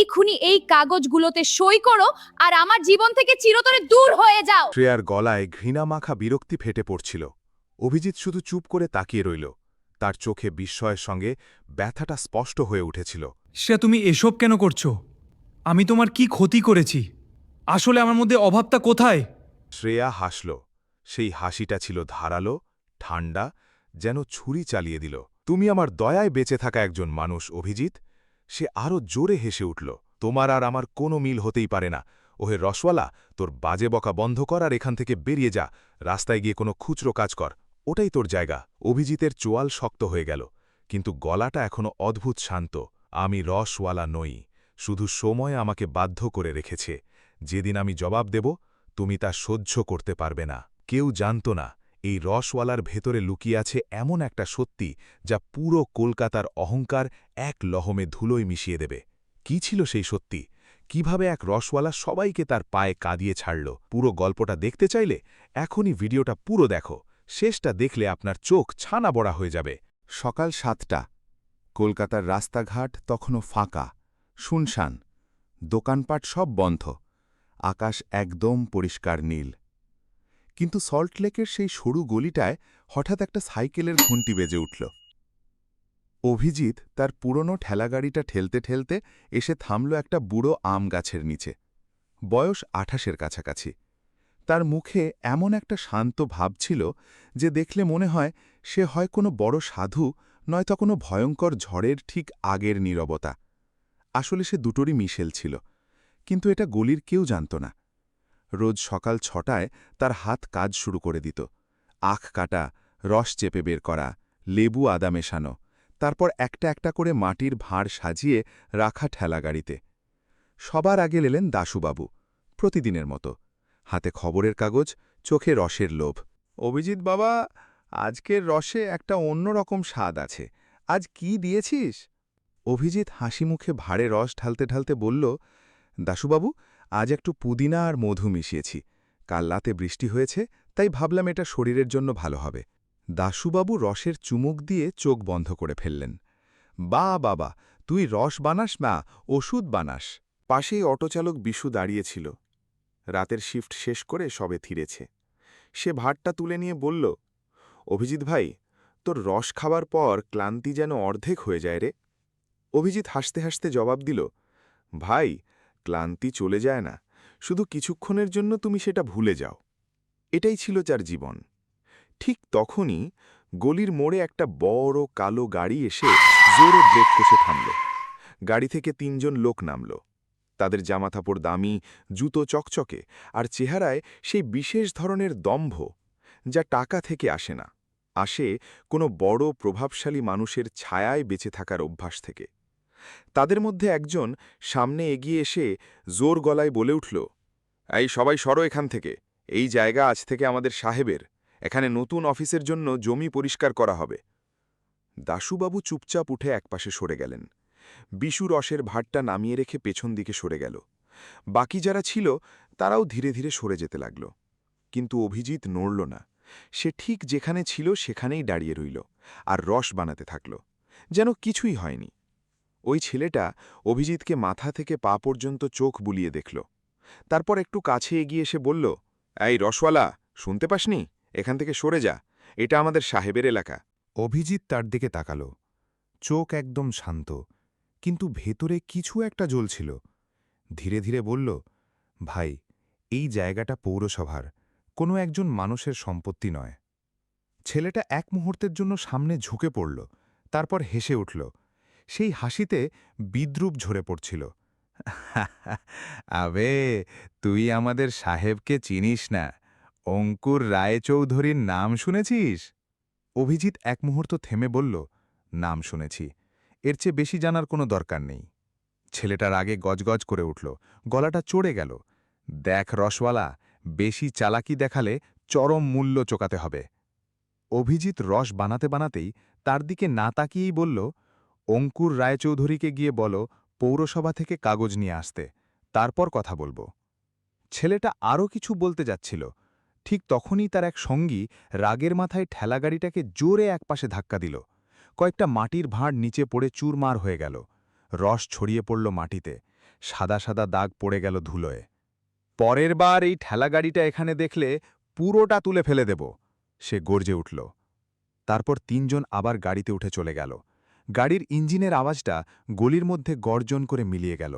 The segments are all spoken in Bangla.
এক্ষুনি এই কাগজগুলোতে সই করো আর আমার জীবন থেকে চিরতরে দূর হয়ে যাও। শ্রেয়ার গলায় ঘৃণামাখা বিরক্তি ফেটে পড়ছিল। অভিজিৎ শুধু চুপ করে তাকিয়ে রইল। তার চোখে বিস্ময়ের সঙ্গে ব্যথাটা স্পষ্ট হয়ে উঠেছিল। সে তুমি এসব কেন করছো? আমি তোমার কি ক্ষতি করেছি? আসলে আমার মধ্যে অভাবটা কোথায়? শ্রেয়া হাসল। সেই হাসিটা ছিল ধারালো, ঠান্ডা, যেন ছুরি চালিয়ে দিল। তুমি আমার দয়ায় বেঁচে থাকা একজন মানুষ, অভিজিৎ। সে আরও জোরে হেসে উঠল। তোমার আর আমার কোনো মিল হতেই পারে না। ওহে রসওয়ালা, তোর বাজে বকা বন্ধ কর আর এখান থেকে বেরিয়ে যা। রাস্তায় গিয়ে কোনো খুচরো কাজ কর, ওটাই তোর জায়গা। অভিজিতের চোয়াল শক্ত হয়ে গেল, কিন্তু গলাটা এখনো অদ্ভুত শান্ত। আমি রসওয়ালা নই, শুধু সময় আমাকে বাধ্য করে রেখেছে। যেদিন আমি জবাব দেব, তুমি তা সহ্য করতে পারবে না। কেউ জানত না এই রসওয়ালার ভেতরে লুকিয়ে আছে এমন একটা সত্যি যা পুরো কলকাতার অহংকার এক লহমে ধুলোয় মিশিয়ে দেবে। কি ছিল সেই সত্যি? কিভাবে এক রসওয়ালা সবাইকে তার পায়ে কাঁদিয়ে ছাড়ল? পুরো গল্পটা দেখতে চাইলে এখনই ভিডিওটা পুরো দেখো। শেষটা দেখলে আপনার চোখ ছানা বড়া হয়ে যাবে। সকাল ৭টা। কলকাতার রাস্তাঘাট তখনও ফাঁকা, শুনশান। দোকানপাট সব বন্ধ। আকাশ একদম পরিষ্কার নীল। কিন্তু সল্টলেকের সেই সরু গলিটায় হঠাৎ একটা সাইকেলের ঘণ্টি বেজে উঠল। অভিজিৎ তার পুরনো ঠেলাগাড়িটা ঠেলতে ঠেলতে এসে থামল একটা বুড়ো আম গাছের নিচে। বয়স ২৮-এর কাছাকাছি। তার মুখে এমন একটা শান্ত ভাব ছিল যে দেখলে মনে হয় সে হয় কোনো বড় সাধু, নয়তো কোনো ভয়ঙ্কর ঝড়ের ঠিক আগের নীরবতা। আসলে সে দুটোরই মিশেল ছিল, কিন্তু এটা গলির কেউ জানত না। রোজ সকাল ৬টায় তার হাত কাজ শুরু করে দিত। আখ কাটা, রস চেপে বের করা, লেবু আদা মেশানো, তারপর একটা একটা করে মাটির ভাঁড় সাজিয়ে রাখা ঠেলাগাড়িতে। সবার আগে এলেন দাশুবাবু, প্রতিদিনের মতো। হাতে খবরের কাগজ, চোখে রসের লোভ। অভিজিৎ বাবা, আজকের রসে একটা অন্যরকম স্বাদ আছে। আজ কি দিয়েছিস? অভিজিৎ হাসি মুখে ভাঁড়ে রস ঢালতে ঢালতে বলল, দাশুবাবু, আজ একটু পুদিনা আর মধু মিশিয়েছি। কাল রাতে বৃষ্টি হয়েছে, তাই ভাবলাম এটা শরীরের জন্য ভালো হবে। দাশুবাবু রসের চুমুক দিয়ে চোখ বন্ধ করে ফেললেন। বা বাবা, তুই রস বানাস না, ওষুধ বানাস। পাশেই অটোচালক বিশু দাঁড়িয়েছিল। রাতের শিফট শেষ করে সবে ফিরেছে। সে ভাতটা তুলে নিয়ে বলল, অভিজিৎ ভাই, তোর রস খাবার পর ক্লান্তি যেন অর্ধেক হয়ে যায় রে। অভিজিৎ হাসতে হাসতে জবাব দিল, ভাই, ক্লান্তি চলে যায় না, শুধু কিছুক্ষণের জন্য তুমি সেটা ভুলে যাও। এটাই ছিল যার জীবন। ঠিক তখনই গলির মোড়ে একটা বড় কালো গাড়ি এসে জোরে ব্রেক কষে থামল। গাড়ি থেকে ৩ জন লোক নামল। তাদের জামাকাপড় দামি, জুতো চকচকে, আর চেহারায় সেই বিশেষ ধরনের দম্ভ যা টাকা থেকে আসে না, আসে কোনো বড় প্রভাবশালী মানুষের ছায়ায় বেঁচে থাকার অভ্যাস থেকে। তাদের মধ্যে একজন সামনে এগিয়ে এসে জোর গলায় বলে উঠল, এই সবাই সরো এখান থেকে। এই জায়গা আজ থেকে আমাদের সাহেবের। এখানে নতুন অফিসের জন্য জমি পরিষ্কার করা হবে। দাশুবাবু চুপচাপ উঠে একপাশে সরে গেলেন। বিশু রসের ভাঁড়টা নামিয়ে রেখে পেছন দিকে সরে গেল। বাকি যারা ছিল তারাও ধীরে ধীরে সরে যেতে লাগল। কিন্তু অভিজিৎ নড়ল না। সে ঠিক যেখানে ছিল সেখানেই দাঁড়িয়ে রইল, আর রস বানাতে থাকল, যেন কিছুই হয়নি। ওই ছেলেটা অভিজিৎকে মাথা থেকে পা পর্যন্ত চোখ বুলিয়ে দেখল। তারপর একটু কাছে এগিয়ে এসে বলল, এই রসওয়ালা, শুনতে পাসনি? এখান থেকে সরে যা, এটা আমাদের সাহেবের এলাকা। অভিজিৎ তার দিকে তাকাল। চোখ একদম শান্ত, কিন্তু ভেতরে কিছু একটা জ্বলছিল। ধীরে ধীরে বলল, ভাই, এই জায়গাটা পৌরসভার, কোনো একজন মানুষের সম্পত্তি নয়। ছেলেটা এক মুহূর্তের জন্য সামনে ঝুঁকে পড়ল, তারপর হেসে উঠল। সেই হাসিতে বিদ্রূপ ঝরে পড়ছিল। আবে, তুই আমাদের সাহেবকে চিনিস না? অঙ্কুর রায়চৌধুরীর নাম শুনেছিস? অভিজিৎ এক মুহূর্ত থেমে বলল, নাম শুনেছি, এর চেয়ে বেশি জানার কোনো দরকার নেই। ছেলেটার আগে গজগজ করে উঠল, গলাটা চড়ে গেল। দেখ রসওয়ালা, বেশি চালাকি দেখালে চরম মূল্য চোকাতে হবে। অভিজিৎ রস বানাতে বানাতেই তার দিকে না তাকিয়েই বলল, অঙ্কুর রায়চৌধুরীকে গিয়ে বলো পৌরসভা থেকে কাগজ নিয়ে আসতে, তারপর কথা বলবো। ছেলেটা আরও কিছু বলতে যাচ্ছিল, ঠিক তখনই তার এক সঙ্গী রাগের মাথায় ঠেলাগাড়িটাকে জোরে একপাশে ধাক্কা দিল। কয়েকটা মাটির ভাঁড় নিচে পড়ে চুরমার হয়ে গেল। রস ছড়িয়ে পড়ল মাটিতে। সাদা সাদা দাগ পড়ে গেল ধুলোয়। পরের বার এই ঠেলাগাড়িটা এখানে দেখলে পুরোটা তুলে ফেলে দেব, সে গর্জে উঠল। তারপর তিনজন আবার গাড়িতে উঠে চলে গেল। গাড়ির ইঞ্জিনের আওয়াজটা গলির মধ্যে গর্জন করে মিলিয়ে গেল।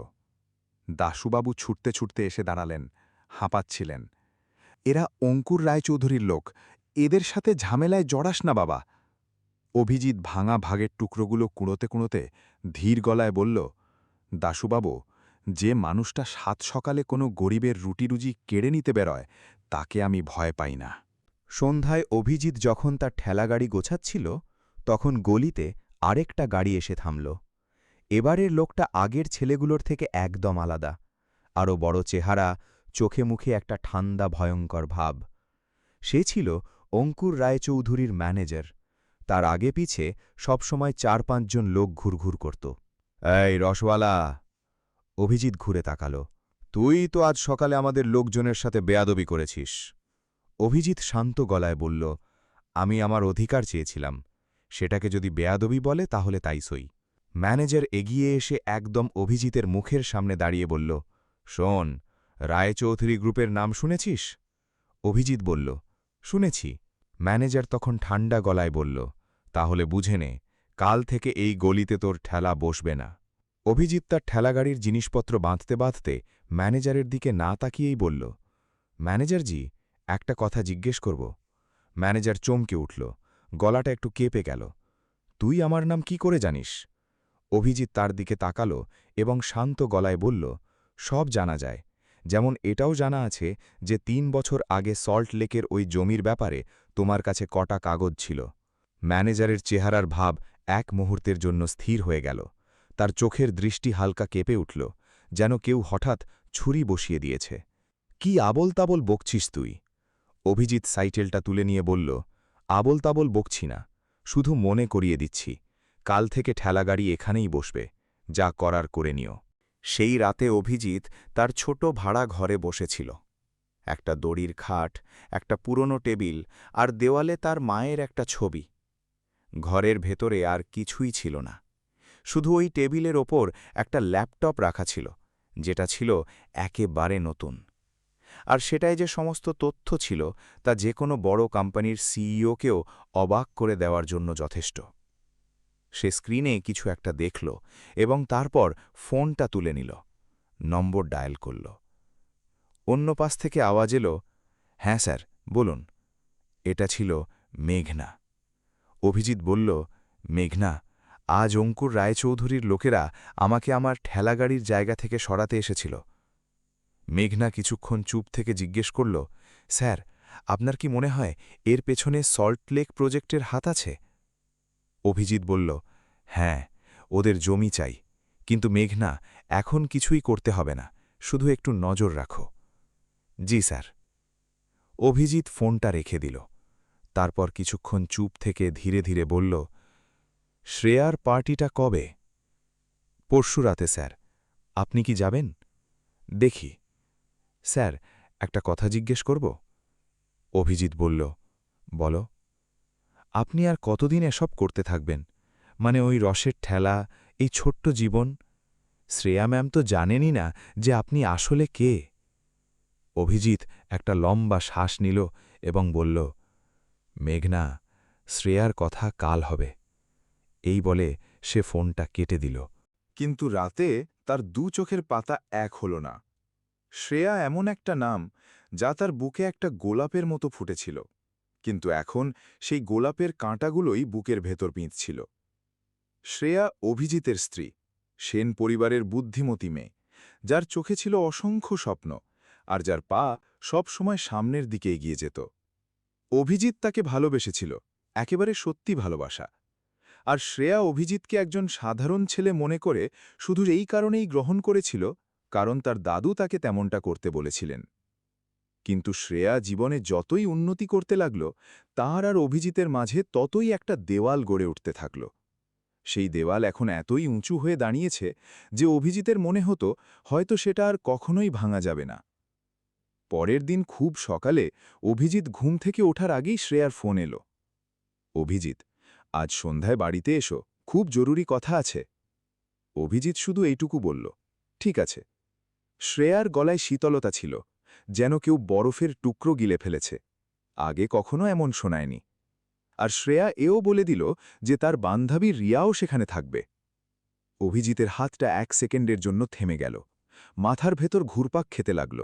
দাশুবাবু ছুটতে ছুটতে এসে দাঁড়ালেন, হাঁপাচ্ছিলেন। এরা অঙ্কুর রায়চৌধুরীর লোক, এদের সাথে ঝামেলায় জড়াস না বাবা। অভিজিৎ ভাঙা ভাগের টুকরোগুলো কুঁড়োতে কুঁড়োতে ধীর গলায় বলল, দাশুবাবু, যে মানুষটা সাত সকালে কোনো গরিবের রুটিরুজি কেড়ে নিতে বেরোয় তাকে আমি ভয় পাই না। সন্ধ্যায় অভিজিৎ যখন তার ঠেলাগাড়ি গোছাচ্ছিল তখন গলিতে আরেকটা গাড়ি এসে থামল। এবারের লোকটা আগের ছেলেগুলোর থেকে একদম আলাদা, আরও বড় চেহারা, চোখে মুখে একটা ঠান্ডা ভয়ঙ্কর ভাব। সে ছিল অঙ্কুর রায়চৌধুরীর ম্যানেজার। তার আগে পিছে সবসময় ৪-৫ জন লোক ঘুরঘুর করত। এই রসওয়ালা! অভিজিৎ ঘুরে তাকাল। তুই তো আজ সকালে আমাদের লোকজনের সাথে বেয়াদবি করেছিস। অভিজিৎ শান্ত গলায় বলল, আমি আমার অধিকার চেয়েছিলাম, সেটাকে যদি বেয়াদবি বলে তাহলে তাই সই। ম্যানেজার এগিয়ে এসে একদম অভিজিতের মুখের সামনে দাঁড়িয়ে বলল, শোন, রায়চৌধুরী গ্রুপের নাম শুনেছিস? অভিজিৎ বলল, শুনেছি। ম্যানেজার তখন ঠান্ডা গলায় বলল, তাহলে বুঝে নে, কাল থেকে এই গলিতে তোর ঠেলা বসবে না। অভিজিৎ তার ঠেলাগাড়ির জিনিসপত্র বাঁধতে বাঁধতে ম্যানেজারের দিকে না তাকিয়েই বলল, ম্যানেজারজি, একটা কথা জিজ্ঞেস করব। ম্যানেজার চমকে উঠল, গলাটা একটু কেঁপে গেল। তুই আমার নাম কি করে জানিস? অভিজিৎ তার দিকে তাকালো এবং শান্ত গলায় বলল, সব জানা যায়। যেমন এটাও জানা আছে যে ৩ বছর আগে সল্ট লেকের ওই জমির ব্যাপারে তোমার কাছে কটা কাগজ ছিল। ম্যানেজারের চেহারার ভাব এক মুহূর্তের জন্য স্থির হয়ে গেল। তার চোখের দৃষ্টি হালকা কেঁপে উঠল, যেন কেউ হঠাৎ ছুরি বসিয়ে দিয়েছে। কি আবল তাবল বকছিস তুই? অভিজিৎ সাইটেলটা তুলে নিয়ে বলল, আবল তাবল বকছি না, শুধু মনে করিয়ে দিচ্ছি, কাল থেকে ঠেলাগাড়ি এখানেই বসবে, যা করার করে নিও। সেই রাতে অভিজিৎ তার ছোট ভাড়া ঘরে বসেছিল। একটা দড়ির খাট, একটা পুরনো টেবিল আর দেওয়ালে তার মায়ের একটা ছবি। ঘরের ভেতরে আর কিছুই ছিল না, শুধু ওই টেবিলের ওপর একটা ল্যাপটপ রাখা ছিল, যেটা ছিল একেবারে নতুন। আর সেটাই যে সমস্ত তথ্য ছিল তা যে কোনো বড় কোম্পানির সিইওকেও অবাক করে দেওয়ার জন্য যথেষ্ট। সে স্ক্রিনে কিছু একটা দেখল এবং তারপর ফোনটা তুলে নিল, নম্বর ডায়াল করল। অন্য পাশ থেকে আওয়াজ এলো, হ্যাঁ স্যার, বলুন। এটা ছিল মেঘনা। অভিজিৎ বলল, মেঘনা, আজ অঙ্কুর রায়চৌধুরীর লোকেরা আমাকে আমার ঠেলাগাড়ির জায়গা থেকে সরাতে এসেছিল। মেঘনা কিছুক্ষণ চুপ থেকে জিজ্ঞেস করল, স্যার, আপনার কি মনে হয় এর পেছনে সল্ট লেক প্রজেক্টের হাত আছে? অভিজিৎ বলল, হ্যাঁ, ওদের জমি চাই, কিন্তু মেঘনা, এখন কিছুই করতে হবে না, শুধু একটু নজর রাখো। জি স্যার। অভিজিৎ ফোনটা রেখে দিল। তারপর কিছুক্ষণ চুপ থেকে ধীরে ধীরে বলল, শ্রেয়ার পার্টিটা কবে? পরশু রাতে স্যার। আপনি কি যাবেন? দেখি। স্যার, একটা কথা জিজ্ঞেস করব? অভিজিৎ বলল, বলো। আপনি আর কতদিন এসব করতে থাকবেন? মানে ওই রসের ঠেলা, এই ছোট্ট জীবন? শ্রেয়া ম্যাম তো জানেনই না যে আপনি আসলে কে। অভিজিৎ একটা লম্বা শ্বাস নিল এবং বলল, মেঘনা, শ্রেয়ার কথা কাল হবে। এই বলে সে ফোনটা কেটে দিল। কিন্তু রাতে তার দু চোখের পাতা এক হল না। শ্রেয়া এমন একটা নাম যা তার বুকে একটা গোলাপের মতো ফুটেছিল, কিন্তু এখন সেই গোলাপের কাঁটাগুলোই বুকের ভেতর পিঁধছিল। শ্রেয়া অভিজিতের স্ত্রী, সেন পরিবারের বুদ্ধিমতী মেয়ে, যার চোখে ছিল অসংখ্য স্বপ্ন আর যার পা সব সময় সামনের দিকে এগিয়ে যেত। অভিজিৎ তাকে ভালোবেসেছিল, একেবারে সত্যি ভালোবাসা। আর শ্রেয়া অভিজিৎকে একজন সাধারণ ছেলে মনে করে শুধু এই কারণেই গ্রহণ করেছিল কারণ তার দাদু তাকে তেমনটা করতে বলেছিলেন। কিন্তু শ্রেয়া জীবনে যতই উন্নতি করতে লাগল, তার আর অভিজিতের মাঝে ততই একটা দেওয়াল গড়ে উঠতে থাকল। সেই দেওয়াল এখন এতই উঁচু হয়ে দাঁড়িয়েছে যে অভিজিতের মনে হতো হয়তো সেটা আর কখনোই ভাঙা যাবে না। পরের দিন খুব সকালে অভিজিৎ ঘুম থেকে ওঠার আগেই শ্রেয়ার ফোন এলো। অভিজিৎ, আজ সন্ধ্যায় বাড়িতে এসো, খুব জরুরি কথা আছে। অভিজিৎ শুধু এইটুকু বলল, ঠিক আছে, শ্রেয়ার গলায় শীতলতা ছিল, যেন কেউ বরফের টুকরো গিলে ফেলেছে। আগে কখনো এমন শোনায়নি। আর শ্রেয়া এও বলে দিল যে তার বান্ধবী রিয়াও সেখানে থাকবে। অভিজিতের হাতটা 1 সেকেন্ডের জন্য থেমে গেল। মাথার ভেতর ঘুরপাক খেতে লাগল।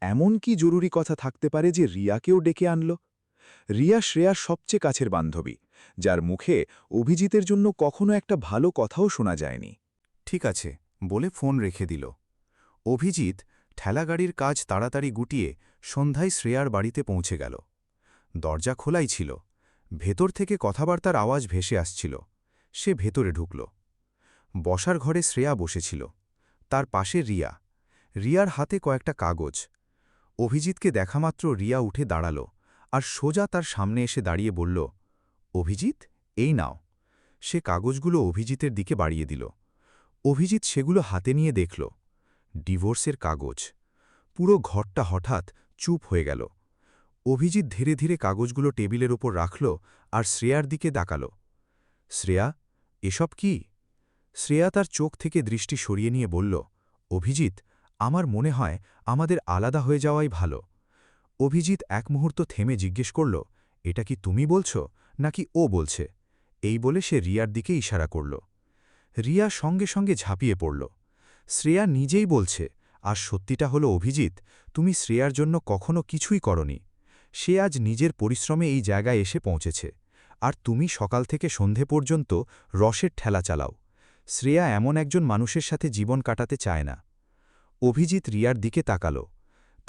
এমন কি জরুরি কথা থাকতে পারে যে রিয়াকেও ডেকে আনল? রিয়া শ্রেয়ার সবচেয়ে কাছের বান্ধবী, যার মুখে অভিজিতের জন্য কখনো একটা ভালো কথাও শোনা যায়নি। ঠিক আছে বলে ফোন রেখে দিল। অভিজিৎ ঠেলাগাড়ির কাজ তাড়াতাড়ি গুটিয়ে সন্ধ্যায় শ্রেয়ার বাড়িতে পৌঁছে গেল। দরজা খোলাই ছিল। ভেতর থেকে কথাবার্তার আওয়াজ ভেসে আসছিল। সে ভেতরে ঢুকল। বসার ঘরে শ্রেয়া বসেছিল। তার পাশে রিয়া। রিয়ার হাতে কয়েকটা কাগজ। অভিজিৎকে দেখামাত্র রিয়া উঠে দাঁড়াল আর সোজা তার সামনে এসে দাঁড়িয়ে বলল, অভিজিৎ, এই নাও। সে কাগজগুলো অভিজিতের দিকে বাড়িয়ে দিল। অভিজিৎ সেগুলো হাতে নিয়ে দেখল। ডিভোর্সের কাগজ। পুরো ঘরটা হঠাৎ চুপ হয়ে গেল। অভিজিৎ ধীরে ধীরে কাগজগুলো টেবিলের ওপর রাখল আর শ্রেয়ার দিকে তাকাল। শ্রেয়া, এসব কি? শ্রেয়া তার চোখ থেকে দৃষ্টি সরিয়ে নিয়ে বলল, অভিজিৎ, আমার মনে হয় আমাদের আলাদা হয়ে যাওয়াই ভালো। অভিজিৎ এক মুহূর্ত থেমে জিজ্ঞেস করল, এটা কি তুমি বলছো নাকি ও বলছে? এই বলে সে রিয়ার দিকে ইশারা করল। রিয়া সঙ্গে সঙ্গে ঝাঁপিয়ে পড়ল। শ্রেয়া নিজেই বলছে, আর সত্যিটা হলো অভিজিৎ, তুমি শ্রেয়ার জন্য কখনো কিছুই করনি। সে আজ নিজের পরিশ্রমে এই জায়গায় এসে পৌঁছেছে, আর তুমি সকাল থেকে সন্ধে পর্যন্ত রসের ঠেলা চালাও। শ্রেয়া এমন একজন মানুষের সাথে জীবন কাটাতে চায় না। অভিজিৎ রিয়ার দিকে তাকাল।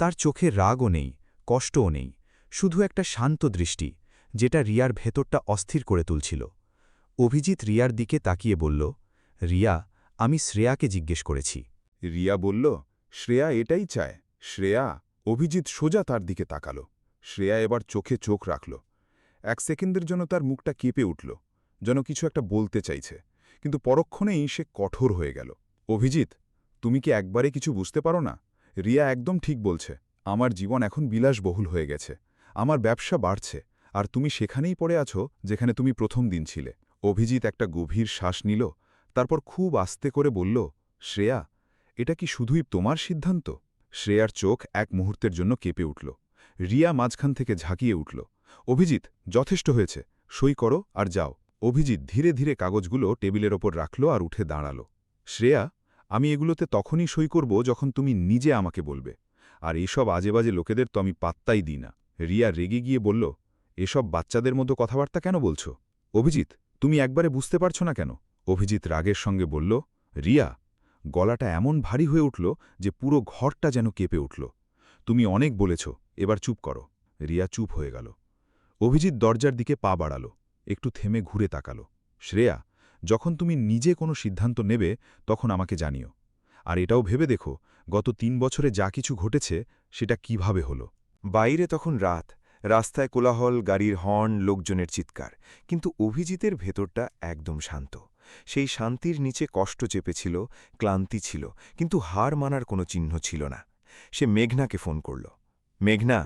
তার চোখে রাগও নেই, কষ্টও নেই, শুধু একটা শান্ত দৃষ্টি, যেটা রিয়ার ভেতরটা অস্থির করে তুলছিল। অভিজিৎ রিয়ার দিকে তাকিয়ে বলল, রিয়া, আমি শ্রেয়াকে জিজ্ঞেস করেছি। রিয়া বলল, শ্রেয়া এটাই চায়। শ্রেয়া। অভিজিৎ সোজা তার দিকে তাকাল। শ্রেয়া এবার চোখে চোখ রাখল। 1 সেকেন্ডের জন্য তার মুখটা কেঁপে উঠল, যেন কিছু একটা বলতে চাইছে, কিন্তু পরক্ষণেই সে কঠোর হয়ে গেল। অভিজিৎ, তুমি কি একবারে কিছু বুঝতে পারো না? রিয়া একদম ঠিক বলছে। আমার জীবন এখন বিলাসবহুল হয়ে গেছে। আমার ব্যবসা বাড়ছে, আর তুমি সেখানেই পড়ে আছো যেখানে তুমি প্রথম দিন ছিলে। অভিজিৎ একটা গভীর শ্বাস নিল, তারপর খুব আস্তে করে বলল, শ্রেয়া, এটা কি শুধুই তোমার সিদ্ধান্ত? শ্রেয়ার চোখ এক মুহূর্তের জন্য কেঁপে উঠল। রিয়া মাঝখান থেকে ঝাঁকিয়ে উঠল, অভিজিৎ, যথেষ্ট হয়েছে, সই করো আর যাও। অভিজিৎ ধীরে ধীরে কাগজগুলো টেবিলের ওপর রাখল আর উঠে দাঁড়াল। শ্রেয়া, আমি এগুলোতে তখনই সই করব যখন তুমি নিজে আমাকে বলবে, আর এসব আজেবাজে লোকেদের তো আমি পাত্তাই দিই না। রিয়া রেগে গিয়ে বলল, এসব বাচ্চাদের মতো কথাবার্তা কেন বলছো? অভিজিৎ, তুমি একবারে বুঝতে পারছো না কেন? অভিজিৎ রাগের সঙ্গে বলল, রিয়া। গলাটা এমন ভারী হয়ে উঠল যে পুরো ঘরটা যেন কেঁপে উঠল। তুমি অনেক বলেছ, এবার চুপ করো। রিয়া চুপ হয়ে গেল। অভিজিৎ দরজার দিকে পা বাড়াল, একটু থেমে ঘুরে তাকাল। শ্রেয়া, যখন তুমি নিজে কোনো সিদ্ধান্ত নেবে তখন আমাকে জানিও। আর এটাও ভেবে দেখো, গত 3 বছরে যা কিছু ঘটেছে সেটা কিভাবে হলো। বাইরে তখন রাত। রাস্তায় কোলাহল, গাড়ির হর্ন, লোকজনের চিৎকার, কিন্তু অভিজিতের ভেতরটা একদম শান্ত। সেই শান্তির নিচে কষ্ট চেপেছিল, ক্লান্তি ছিল, কিন্তু হার মানার কোনো চিহ্ন ছিল না। সে মেঘনাকে ফোন করল। মেঘনা।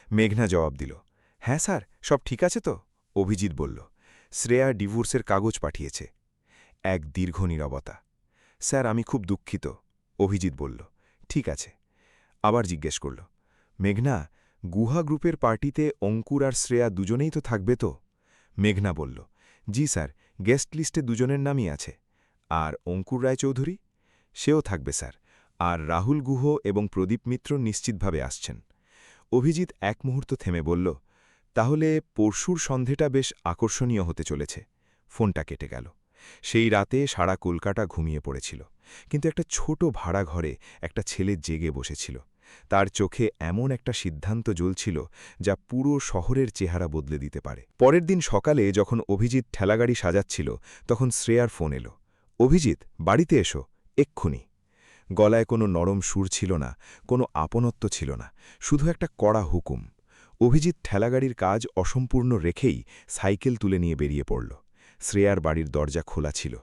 মেঘনা জবাব দিল, হ্যাঁ স্যার, সব ঠিক আছে তো? অভিজিৎ বলল, শ্রেয়া ডিভোর্সের কাগজ পাঠিয়েছে। এক দীর্ঘ নীরবতা। স্যার, আমি খুব দুঃখিত। অভিজিৎ বলল, ঠিক আছে। আবার জিজ্ঞেস করল, মেঘনা, গুহা গ্রুপের পার্টিতে অঙ্কুর আর শ্রেয়া দুজনেই তো থাকবে তো? মেঘনা বলল, জি স্যার, গেস্ট লিস্টে দুজনের নামই আছে। আর অঙ্কুর রায়চৌধুরী? সেও থাকবে স্যার। আর রাহুল গুহ এবং প্রদীপ মিত্র নিশ্চিতভাবে আসছেন। অভিজিৎ এক মুহূর্ত থেমে বলল, তাহলে পরশুর সন্ধেটা বেশ আকর্ষণীয় হতে চলেছে। ফোনটা কেটে গেল। সেই রাতে সারা কলকাতা ঘুমিয়ে পড়েছিল, কিন্তু একটা ছোট ভাড়া ঘরে একটা ছেলে জেগে বসেছিল। তার চোখে এমন একটা সিদ্ধান্ত জ্বলছিল যা পুরো শহরের চেহারা বদলে দিতে পারে। পরের দিন সকালে যখন অভিজিৎ ঠেলাগাড়ি সাজাচ্ছিল, তখন শ্রেয়ার ফোন এলো। অভিজিৎ, বাড়িতে এসো, এক্ষুনি। গলায় কোনো নরম সুর ছিল না, কোনো আপনত্ব ছিল না, শুধু একটা কড়া হুকুম। অভিজিৎ ঠেলাগাড়ির কাজ অসম্পূর্ণ রেখেই সাইকেল তুলে নিয়ে বেরিয়ে পড়ল। শ্রেয়ার বাড়ির দরজা খোলা ছিল।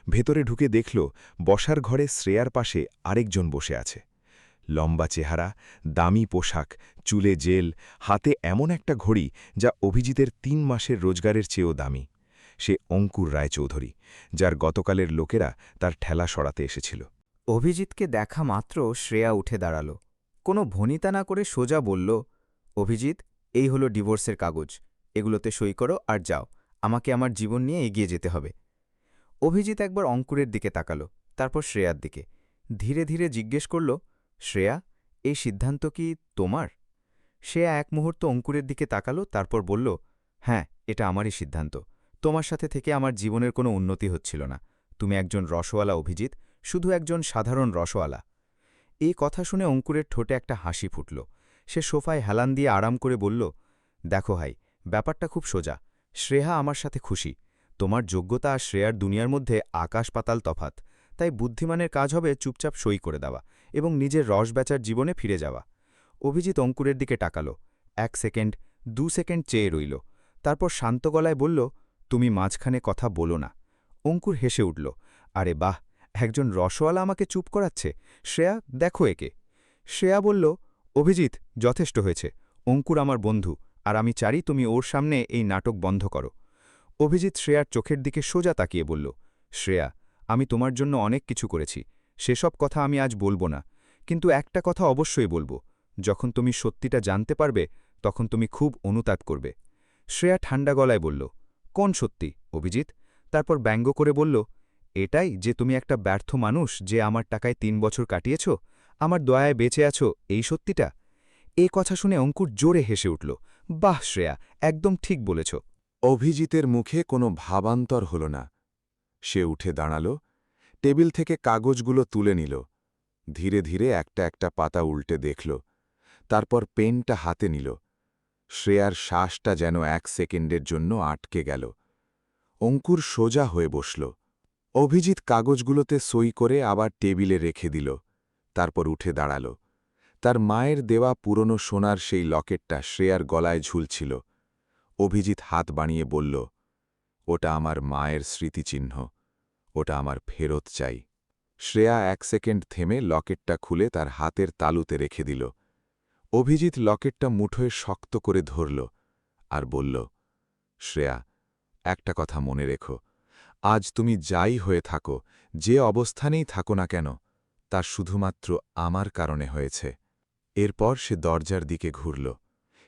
ভেতরে ঢুকে দেখল, বসার ঘরে শ্রেয়ার পাশে আরেকজন বসে আছে। লম্বা চেহারা, দামি পোশাক, চুলে জেল, হাতে এমন একটা ঘড়ি যা অভিজিতের 3 মাসের রোজগারের চেয়েও দামি। সে অঙ্কুর রায়চৌধুরী, যার গতকালের লোকেরা তার ঠেলা সরাতে এসেছিল। অভিজিৎকে দেখা মাত্র শ্রেয়া উঠে দাঁড়াল। কোনো ভনিতা না করে সোজা বলল, অভিজিৎ, এই হলো ডিভোর্সের কাগজ, এগুলোতে সই করো আর যাও, আমাকে আমার জীবন নিয়ে এগিয়ে যেতে হবে। অভিজিৎ একবার অঙ্কুরের দিকে তাকাল, তারপর শ্রেয়ার দিকে ধীরে ধীরে জিজ্ঞেস করল, শ্রেয়া, এই সিদ্ধান্ত কি তোমার? শ্রেয়া এক মুহূর্ত অঙ্কুরের দিকে তাকাল, তারপর বলল, হ্যাঁ, এটা আমারই সিদ্ধান্ত। তোমার সাথে থেকে আমার জীবনের কোনো উন্নতি হচ্ছিল না। তুমি একজন রসওয়ালা অভিজিৎ, শুধু একজন সাধারণ রসওয়ালা। এই কথা শুনে অঙ্কুরের ঠোঁটে একটা হাসি ফুটল। সে সোফায় হেলান দিয়ে আরাম করে বলল, দেখো ভাই, ব্যাপারটা খুব সোজা। শ্রেয়া আমার সাথে খুশি। তোমার যোগ্যতা আর শ্রেয়ার দুনিয়ার মধ্যে আকাশ পাতাল তফাত। তাই বুদ্ধিমানের কাজ হবে চুপচাপ সই করে দেওয়া এবং নিজের রস বেচার জীবনে ফিরে যাওয়া। অভিজিৎ অঙ্কুরের দিকে টাকাল, 1 সেকেন্ড 2 সেকেন্ড চেয়ে রইল, তারপর শান্ত গলায় বলল, তুমি মাঝখানে কথা বলো না। অঙ্কুর হেসে উঠল, আরে বাহ, একজন রসওয়ালা আমাকে চুপ করাচ্ছে। শ্রেয়া, দেখো একে। শ্রেয়া বলল, অভিজিৎ, যথেষ্ট হয়েছে। অঙ্কুর আমার বন্ধু, আর আমি চাই তুমি ওর সামনে এই নাটক বন্ধ করো। অভিজিৎ শ্রেয়ার চোখের দিকে সোজা তাকিয়ে বলল, শ্রেয়া, আমি তোমার জন্য অনেক কিছু করেছি, সেসব কথা আমি আজ বলবো না, কিন্তু একটা কথা অবশ্যই বলবো, যখন তুমি সত্যিটা জানতে পারবে তখন তুমি খুব অনুতাপ করবে। শ্রেয়া ঠান্ডা গলায় বলল, কোন সত্যি অভিজিৎ? তারপর ব্যঙ্গ করে বলল, এটাই যে তুমি একটা ব্যর্থ মানুষ, যে আমার টাকায় 3 বছর কাটিয়েছ, আমার দয়ায় বেঁচে আছো, এই সত্যিটা? এই কথা শুনে অঙ্কুর জোরে হেসে উঠল, বাহ শ্রেয়া, একদম ঠিক বলেছ। অভিজিতের মুখে কোনো ভাবান্তর হল না। সে উঠে দাঁড়াল, টেবিল থেকে কাগজগুলো তুলে নিল, ধীরে ধীরে একটা একটা পাতা উল্টে দেখল, তারপর পেনটা হাতে নিল। শ্রেয়ার শ্বাসটা যেন 1 সেকেন্ডের জন্য আটকে গেল। অঙ্কুর সোজা হয়ে বসল। অভিজিৎ কাগজগুলোতে সই করে আবার টেবিলে রেখে দিল, তারপর উঠে দাঁড়াল। তার মায়ের দেওয়া পুরনো সোনার সেই লকেটটা শ্রেয়ার গলায় ঝুলছিল। অভিজিৎ হাত বানিয়ে বলল, ওটা আমার মায়ের স্মৃতিচিহ্ন, ওটা আমার ফেরত চাই। শ্রেয়া 1 সেকেন্ড থেমে লকেটটা খুলে তার হাতের তালুতে রেখে দিল। অভিজিৎ লকেটটা মুঠোয় শক্ত করে ধরল আর বলল, শ্রেয়া, একটা কথা মনে রেখো, আজ তুমি যাই হয়ে থাকো, যে অবস্থানেই থাকো না কেন, তা শুধুমাত্র আমার কারণে হয়েছে। এরপর সে দরজার দিকে ঘুরল,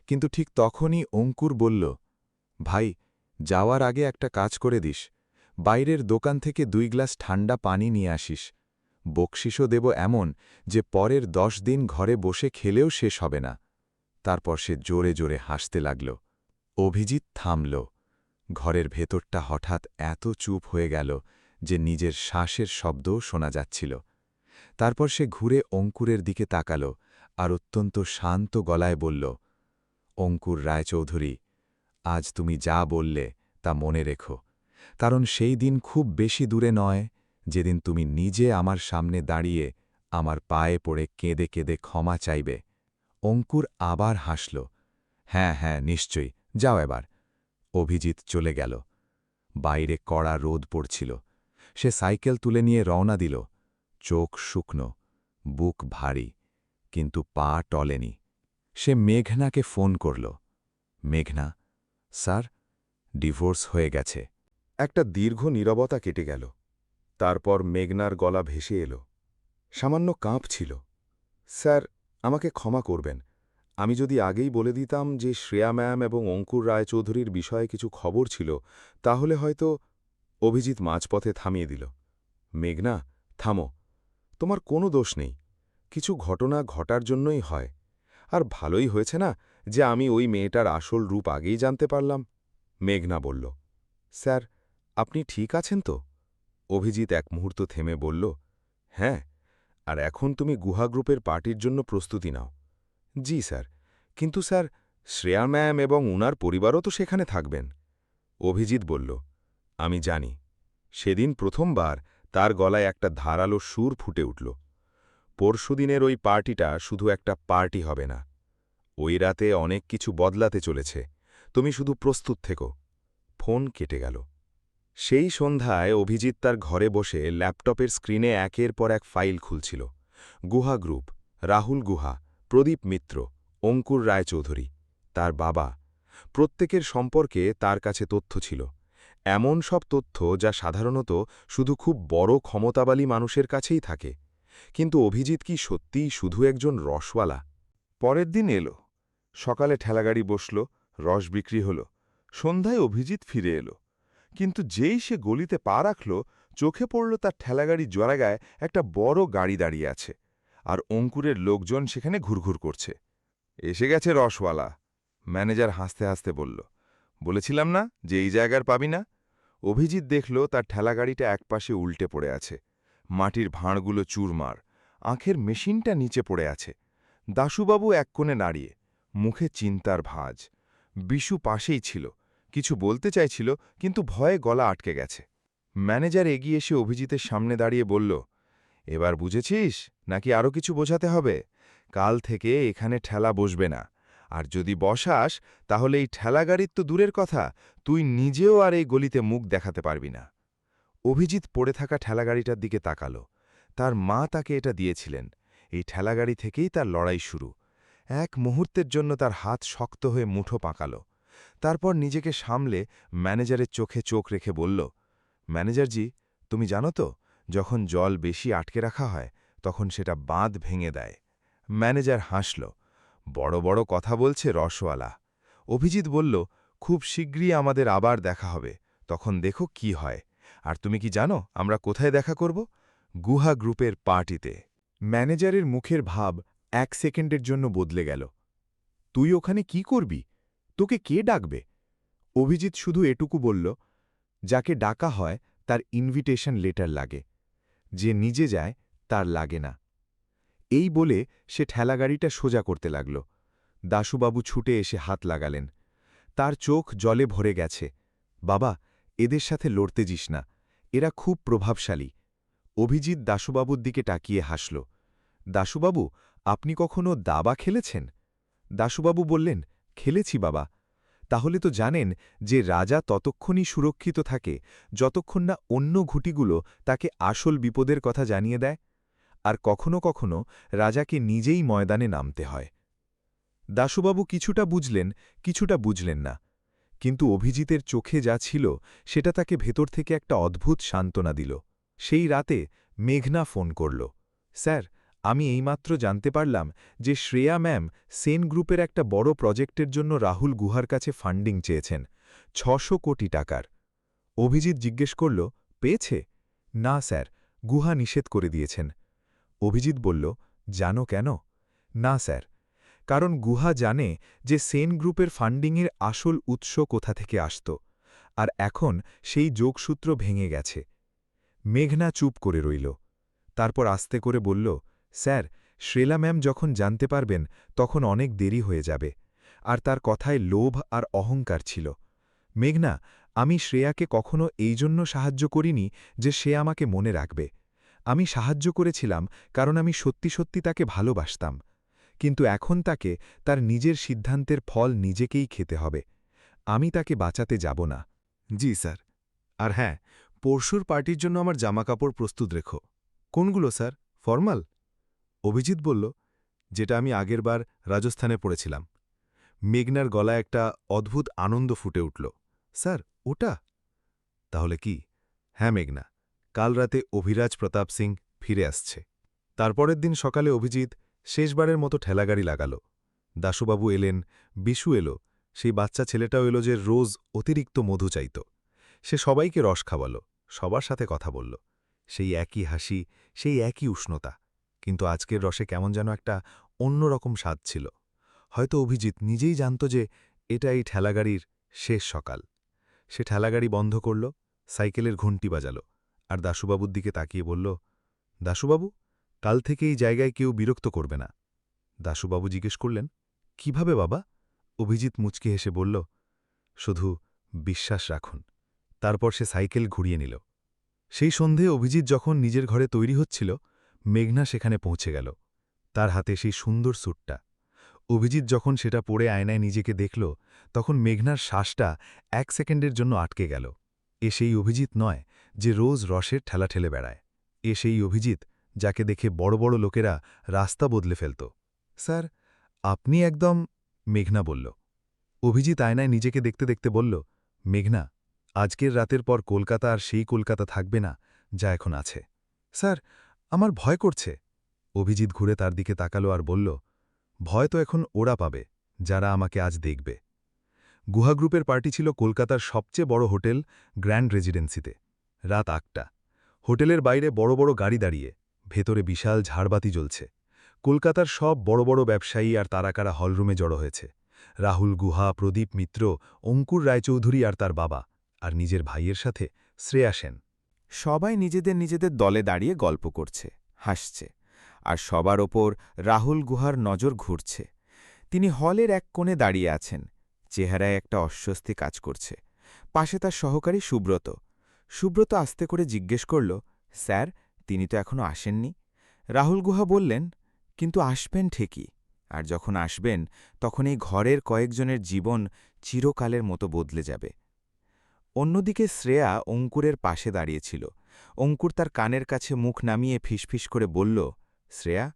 কিন্তু ঠিক তখনই অঙ্কুর বলল, ভাই, যাওয়ার আগে একটা কাজ করে দিস, বাইরের দোকান থেকে 2 গ্লাস ঠান্ডা পানি নিয়ে আসিস। বকশিসও দেব এমন যে পরের 10 দিন ঘরে বসে খেলেও শেষ হবে না। তারপর সে জোরে জোরে হাসতে লাগল। অভিজিৎ থামল। ঘরের ভেতরটা হঠাৎ এত চুপ হয়ে গেল যে নিজের শ্বাসের শব্দও শোনা যাচ্ছিল। তারপর সে ঘুরে অঙ্কুরের দিকে তাকাল আর অত্যন্ত শান্ত গলায় বলল, অঙ্কুর রায়চৌধুরী, আজ তুমি যা বললে তা মনে রেখো, কারণ সেই দিন খুব বেশি দূরে নয় যেদিন তুমি নিজে আমার সামনে দাঁড়িয়ে আমার পায়ে পড়ে কেঁদে কেঁদে ক্ষমা চাইবে। অঙ্কুর আবার হাসল, হ্যাঁ হ্যাঁ, নিশ্চয়ই, যাও এবার। অভিজিৎ চলে গেল। বাইরে কড়া রোদ পড়ছিল। সে সাইকেল তুলে নিয়ে রওনা দিল। চোখ শুকনো, বুক ভারী, কিন্তু পা টলেনি। সে মেঘনাকে ফোন করল। মেঘনা, স্যার, ডিভোর্স হয়ে গেছে। একটা দীর্ঘ নীরবতা কেটে গেল। তারপর মেঘনার গলা ভেসে এলো, সামান্য কাঁপ ছিল। স্যার, আমাকে ক্ষমা করবেন, আমি যদি আগেই বলে দিতাম যে শ্রেয়া ম্যাম এবং অঙ্কুর রায়চৌধুরীর বিষয়ে কিছু খবর ছিল, তাহলে হয়তো। অভিজিৎ মাঝপথে থামিয়ে দিল। মেঘনা, থামো, তোমার কোনো দোষ নেই, কিছু ঘটনা ঘটার জন্যই হয়। আর ভালোই হয়েছে না যে আমি ওই মেয়েটার আসল রূপ আগেই জানতে পারলাম। মেঘনা বলল, স্যার, আপনি ঠিক আছেন তো? অভিজিৎ এক মুহূর্ত থেমে বলল, হ্যাঁ। আর এখন তুমি গুহা গ্রুপের পার্টির জন্য প্রস্তুতি নাও। জি স্যার, কিন্তু স্যার, শ্রেয়া ম্যাম এবং উনার পরিবারও তো সেখানে থাকবেন। অভিজিৎ বলল, আমি জানি। সেদিন প্রথমবার তার গলায় একটা ধারালো সুর ফুটে উঠল। পরশুদিনের ওই পার্টিটা শুধু একটা পার্টি হবে না, ওই রাতে অনেক কিছু বদলাতে চলেছে, তুমি শুধু প্রস্তুত থেকো। ফোন কেটে গেল। সেই সন্ধ্যায় অভিজিৎ তার ঘরে বসে ল্যাপটপের স্ক্রিনে একের পর এক ফাইল খুলছিল। গুহা গ্রুপ, রাহুল গুহা, প্রদীপ মিত্র, অঙ্কুর রায়চৌধুরী, তার বাবা, প্রত্যেকের সম্পর্কে তার কাছে তথ্য ছিল। এমন সব তথ্য যা সাধারণত শুধু খুব বড় ক্ষমতাবালী মানুষের কাছেই থাকে। কিন্তু অভিজিৎ কি সত্যিই শুধু একজন রসওয়ালা? পরের দিন এলো। সকালে ঠেলাগাড়ি বসল, রস বিক্রি হল। সন্ধ্যায় অভিজিৎ ফিরে এলো। কিন্তু যেই সে গলিতে পা রাখল, চোখে পড়ল তার ঠেলাগাড়ি জোড়াগায় একটা বড় গাড়ি দাঁড়িয়ে আছে, আর অঙ্কুরের লোকজন সেখানে ঘুরঘুর করছে। এসে গেছে রসওয়ালা, ম্যানেজার হাসতে হাসতে বলল। বলেছিলাম না যে এই জায়গার পাবি না? অভিজিৎ দেখল তার ঠেলাগাড়িটা একপাশে উল্টে পড়ে আছে, মাটির ভাঁড়গুলো চুরমার, আখের মেশিনটা নিচে পড়ে আছে। দাশুবাবু এক কোণে দাঁড়িয়ে, মুখে চিন্তার ভাঁজ। বিশু পাশেই ছিল, কিছু বলতে চাইছিল, কিন্তু ভয়ে গলা আটকে গেছে। ম্যানেজার এগিয়ে এসে অভিজিতের সামনে দাঁড়িয়ে বলল, এবার বুঝেছিস নাকি আরও কিছু বোঝাতে হবে? কাল থেকে এখানে ঠেলা বসবে না, আর যদি বসাস তাহলে এই ঠেলাগাড়ির তো দূরের কথা, তুই নিজেও আর এই গলিতে মুখ দেখাতে পারবি না। অভিজিৎ পড়ে থাকা ঠেলাগাড়িটার দিকে তাকালো। তার মা তাকে এটা দিয়েছিলেন। এই ঠেলাগাড়ি থেকেই তার লড়াই শুরু। এক মুহূর্তের জন্য তার হাত শক্ত হয়ে মুঠো পাকাল। তারপর নিজেকে সামলে ম্যানেজারের চোখে চোখ রেখে বলল, ম্যানেজারজি, তুমি জানো তো, যখন জল বেশি আটকে রাখা হয় তখন সেটা বাঁধ ভেঙে দেয়। ম্যানেজার হাসল। বড় বড় কথা বলছে রসওয়ালা। অভিজিৎ বলল, খুব শীঘ্রই আমাদের আবার দেখা হবে, তখন দেখো কি হয়। আর তুমি কি জানো আমরা কোথায় দেখা করব? গুহা গ্রুপের পার্টিতে। ম্যানেজারের মুখের ভাব 1 সেকেন্ডের জন্য বদলে গেল। তুই ওখানে কি করবি? তোকে কে ডাকবে? অভিজিৎ শুধু এটুকু বলল, যাকে ডাকা হয় তার ইনভিটেশন লেটার লাগে, যে নিজে যায় তার লাগে না। এই বলে সে ঠেলাগাড়িটা সোজা করতে লাগল। দাশুবাবু ছুটে এসে হাত লাগালেন। তার চোখ জলে ভরে গেছে। বাবা, এদের সাথে লড়তে জিস না, এরা খুব প্রভাবশালী। অভিজিৎ দাশুবাবুর দিকে তাকিয়ে হাসল। দাশুবাবু, আপনি কখনো দাবা খেলেছেন? দাশুবাবু বললেন, খেলেছি বাবা। তাহলে তো জানেন যে রাজা ততক্ষণই সুরক্ষিত থাকে যতক্ষণ না অন্য ঘুঁটিগুলো তাকে আসল বিপদের কথা জানিয়ে দেয়, আর কখনো কখনো রাজাকে নিজেই ময়দানে নামতে হয়। দাশুবাবু কিছুটা বুঝলেন, কিছুটা বুঝলেন না, কিন্তু অভিজিতের চোখে যা ছিল সেটা তাকে ভেতর থেকে একটা অদ্ভুত সান্ত্বনা দিল। সেই রাতে মেঘনা ফোন করল। স্যার, আমি এইমাত্র জানতে পারলাম যে শ্রেয়া ম্যাম সেন গ্রুপের একটা বড় প্রজেক্টের জন্য রাহুল গুহার কাছে ফান্ডিং চেয়েছেন, 600 কোটি টাকার। অভিজিৎ জিজ্ঞেস করল, পেয়েছে? না স্যার, গুহা নিষেধ করে দিয়েছেন। অভিজিৎ বলল, জানো কেন? না স্যার, কারণ গুহা জানে যে সেন গ্রুপের ফান্ডিংয়ের আসল উৎস কোথা থেকে আসত, আর এখন সেই যোগসূত্র ভেঙে গেছে। মেঘনা চুপ করে রইল। তারপর আস্তে করে বলল, স্যার, শ্রেলা ম্যাম যখন জানতে পারবেন তখন অনেক দেরি হয়ে যাবে, আর তার কথায় লোভ আর অহংকার ছিল। মেঘনা, আমি শ্রেয়াকে কখনো এই জন্য সাহায্য করিনি যে সে আমাকে মনে রাখবে। আমি সাহায্য করেছিলাম কারণ আমি সত্যি সত্যি তাকে ভালোবাসতাম। কিন্তু এখন তাকে তার নিজের সিদ্ধান্তের ফল নিজেকেই খেতে হবে। আমি তাকে বাঁচাতে যাব না। জি স্যার। আর হ্যাঁ, পরশুর পার্টির জন্য আমার জামাকাপড় প্রস্তুত রেখো। কোনগুলো স্যার? ফর্মাল? অভিজিৎ বলল, যেটা আমি আগেরবার রাজস্থানে পড়েছিলাম। মেঘনার গলায় একটা অদ্ভুত আনন্দ ফুটে উঠল। স্যার, ওটা? তাহলে কি? হ্যাঁ মেঘনা, কাল রাতে অভিরাজ প্রতাপ সিং ফিরে আসছে। তারপরের দিন সকালে অভিজিৎ শেষবারের মতো ঠেলাগাড়ি লাগাল। দাশুবাবু এলেন, বিশু এলো, সেই বাচ্চা ছেলেটাও এলো যে রোজ অতিরিক্ত মধু চাইত। সে সবাইকে রস খাওয়াল, সবার সাথে কথা বলল। সেই একই হাসি, সেই একই উষ্ণতা, কিন্তু আজকের রসে কেমন যেন একটা অন্যরকম স্বাদ ছিল। হয়তো অভিজিৎ নিজেই জানত যে এটা এই ঠেলাগাড়ির শেষ সকাল। সে ঠেলাগাড়ি বন্ধ করল, সাইকেলের ঘণ্টি বাজাল, আর দাশুবাবুর দিকে তাকিয়ে বলল, দাশুবাবু, কাল থেকে এই জায়গায় কেউ বিরক্ত করবে না। দাশুবাবু জিজ্ঞেস করলেন, কিভাবে বাবা? অভিজিৎ মুচকি হেসে বলল, শুধু বিশ্বাস রাখুন। তারপর সে সাইকেল ঘুরিয়ে নিল। সেই সন্ধে অভিজিৎ যখন নিজের ঘরে তৈরি হচ্ছিল, মেঘনা সেখানে পৌঁছে গেল। তার হাতে সেই সুন্দর স্যুটটা। অভিজিৎ যখন সেটা পরে আয়নায় নিজেকে দেখল, তখন মেঘনার শ্বাসটা 1 সেকেন্ডের জন্য আটকে গেল। এ সেই অভিজিৎ নয় যে রোজ রসের ঠেলা ঠেলে বেড়ায়। এ সেই অভিজিৎ যাকে দেখে বড় বড় লোকেরা রাস্তা বদলে ফেলত। স্যার, আপনি একদম... মেঘনা বলল। অভিজিৎ আয়নায় নিজেকে দেখতে দেখতে বলল, মেঘনা, আজকের রাতের পর কলকাতা আর সেই কলকাতা থাকবে না যা এখন আছে। স্যার, আমার ভয় করছে। অভিজিৎ ঘুরে তার দিকে তাকালো আর বলল, ভয় তো এখন ওরা পাবে যারা আমাকে আজ দেখবে। গুহা গ্রুপের পার্টি ছিল কলকাতার সবচেয়ে বড় হোটেল গ্র্যান্ড রেজিডেন্সিতে। রাত ৮টা। হোটেলের বাইরে বড় বড় গাড়ি দাঁড়িয়ে, ভেতরে বিশাল ঝাড়বাতি জ্বলছে। কলকাতার সব বড় বড় ব্যবসায়ী আর তারাকারা হলরুমে জড়ো হয়েছে। রাহুল গুহা, প্রদীপ মিত্র, অঙ্কুর রায়চৌধুরী আর তার বাবা, আর নিজের ভাইয়ের সাথে শ্রেয়া সেন। সবাই নিজেদের নিজেদের দলে দাঁড়িয়ে গল্প করছে, হাসছে, আর সবার ওপর রাহুল গুহার নজর ঘুরছে। তিনি হলের এক কোণে দাঁড়িয়ে আছেন, চেহারায় একটা অস্বস্তি কাজ করছে। পাশে তার সহকারী সুব্রত। সুব্রত আস্তে করে জিজ্ঞেস করল, স্যার, তিনি তো এখনো আসেননি। রাহুল গুহা বললেন, কিন্তু আসবেন ঠিকই, আর যখন আসবেন তখন এই ঘরের কয়েকজনের জীবন চিরকালের মতো বদলে যাবে। অন্যদিকে শ্রেয়া অঙ্কুরের পাশে দাঁড়িয়েছিল। অঙ্কুর তার কানের কাছে মুখ নামিয়ে ফিসফিস করে বলল, শ্রেয়া,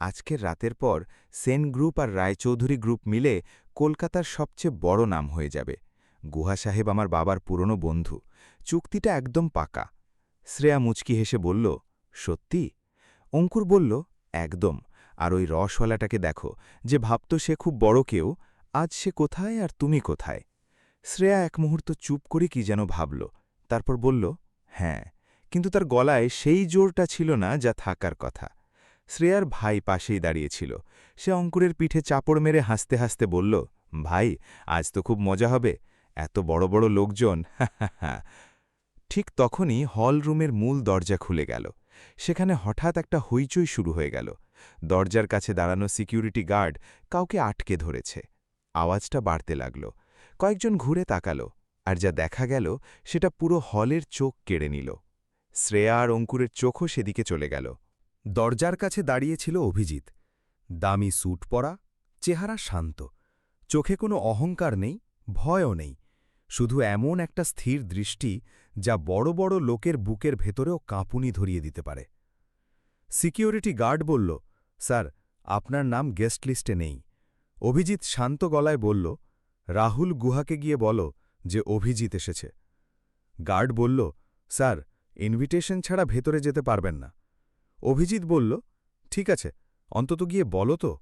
আজকের রাতের পর সেন গ্রুপ আর রায়চৌধুরী গ্রুপ মিলে কলকাতার সবচেয়ে বড় নাম হয়ে যাবে। গুহা সাহেব আমার বাবার পুরনো বন্ধু, চুক্তিটা একদম পাকা। শ্রেয়া মুচকি হেসে বলল, সত্যি? অঙ্কুর বলল, একদম। আর ওই রসওয়ালাটাকে দেখো, যে ভাবত সে খুব বড় কেউ, আজ সে কোথায় আর তুমি কোথায়? শ্রেয়া এক মুহূর্ত চুপ করে কি যেন ভাবল, তারপর বলল, হ্যাঁ, কিন্তু তার গলায় সেই জোরটা ছিল না যা থাকার কথা। শ্রেয়ার ভাই পাশেই দাঁড়িয়েছিল। সে অঙ্কুরের পিঠে চাপড় মেরে হাসতে হাসতে বলল, ভাই, আজ তো খুব মজা হবে, এত বড় বড় লোকজন। ঠিক তখনই হল রুমের মূল দরজা খুলে গেল। সেখানে হঠাৎ একটা হইচই শুরু হয়ে গেল। দরজার কাছে দাঁড়ানো সিকিউরিটি গার্ড কাউকে আটকে ধরেছে। আওয়াজটা বাড়তে লাগল। কয়েকজন ঘুরে তাকাল, আর যা দেখা গেল সেটা পুরো হলের চোখ কেড়ে নিল। শ্রেয়া আর অঙ্কুরের চোখও সেদিকে চলে গেল। দরজার কাছে দাঁড়িয়েছিল অভিজিৎ। দামি স্যুট পরা, চেহারা শান্ত, চোখে কোনো অহংকার নেই, ভয়ও নেই, শুধু এমন একটা স্থির দৃষ্টি যা বড় বড় লোকের বুকের ভেতরেও কাঁপুনি ধরিয়ে দিতে পারে। সিকিউরিটি গার্ড বলল, স্যার, আপনার নাম গেস্ট লিস্টে নেই। অভিজিৎ শান্ত গলায় বলল, রাহুল গুহাকে গিয়ে বলো যে অভিজিৎ এসেছে। গার্ড বলল, স্যার, ইনভিটেশন ছাড়া ভেতরে যেতে পারবেন না। অভিজিৎ বলল, ঠিক আছে, অন্তত গিয়ে বলো তো।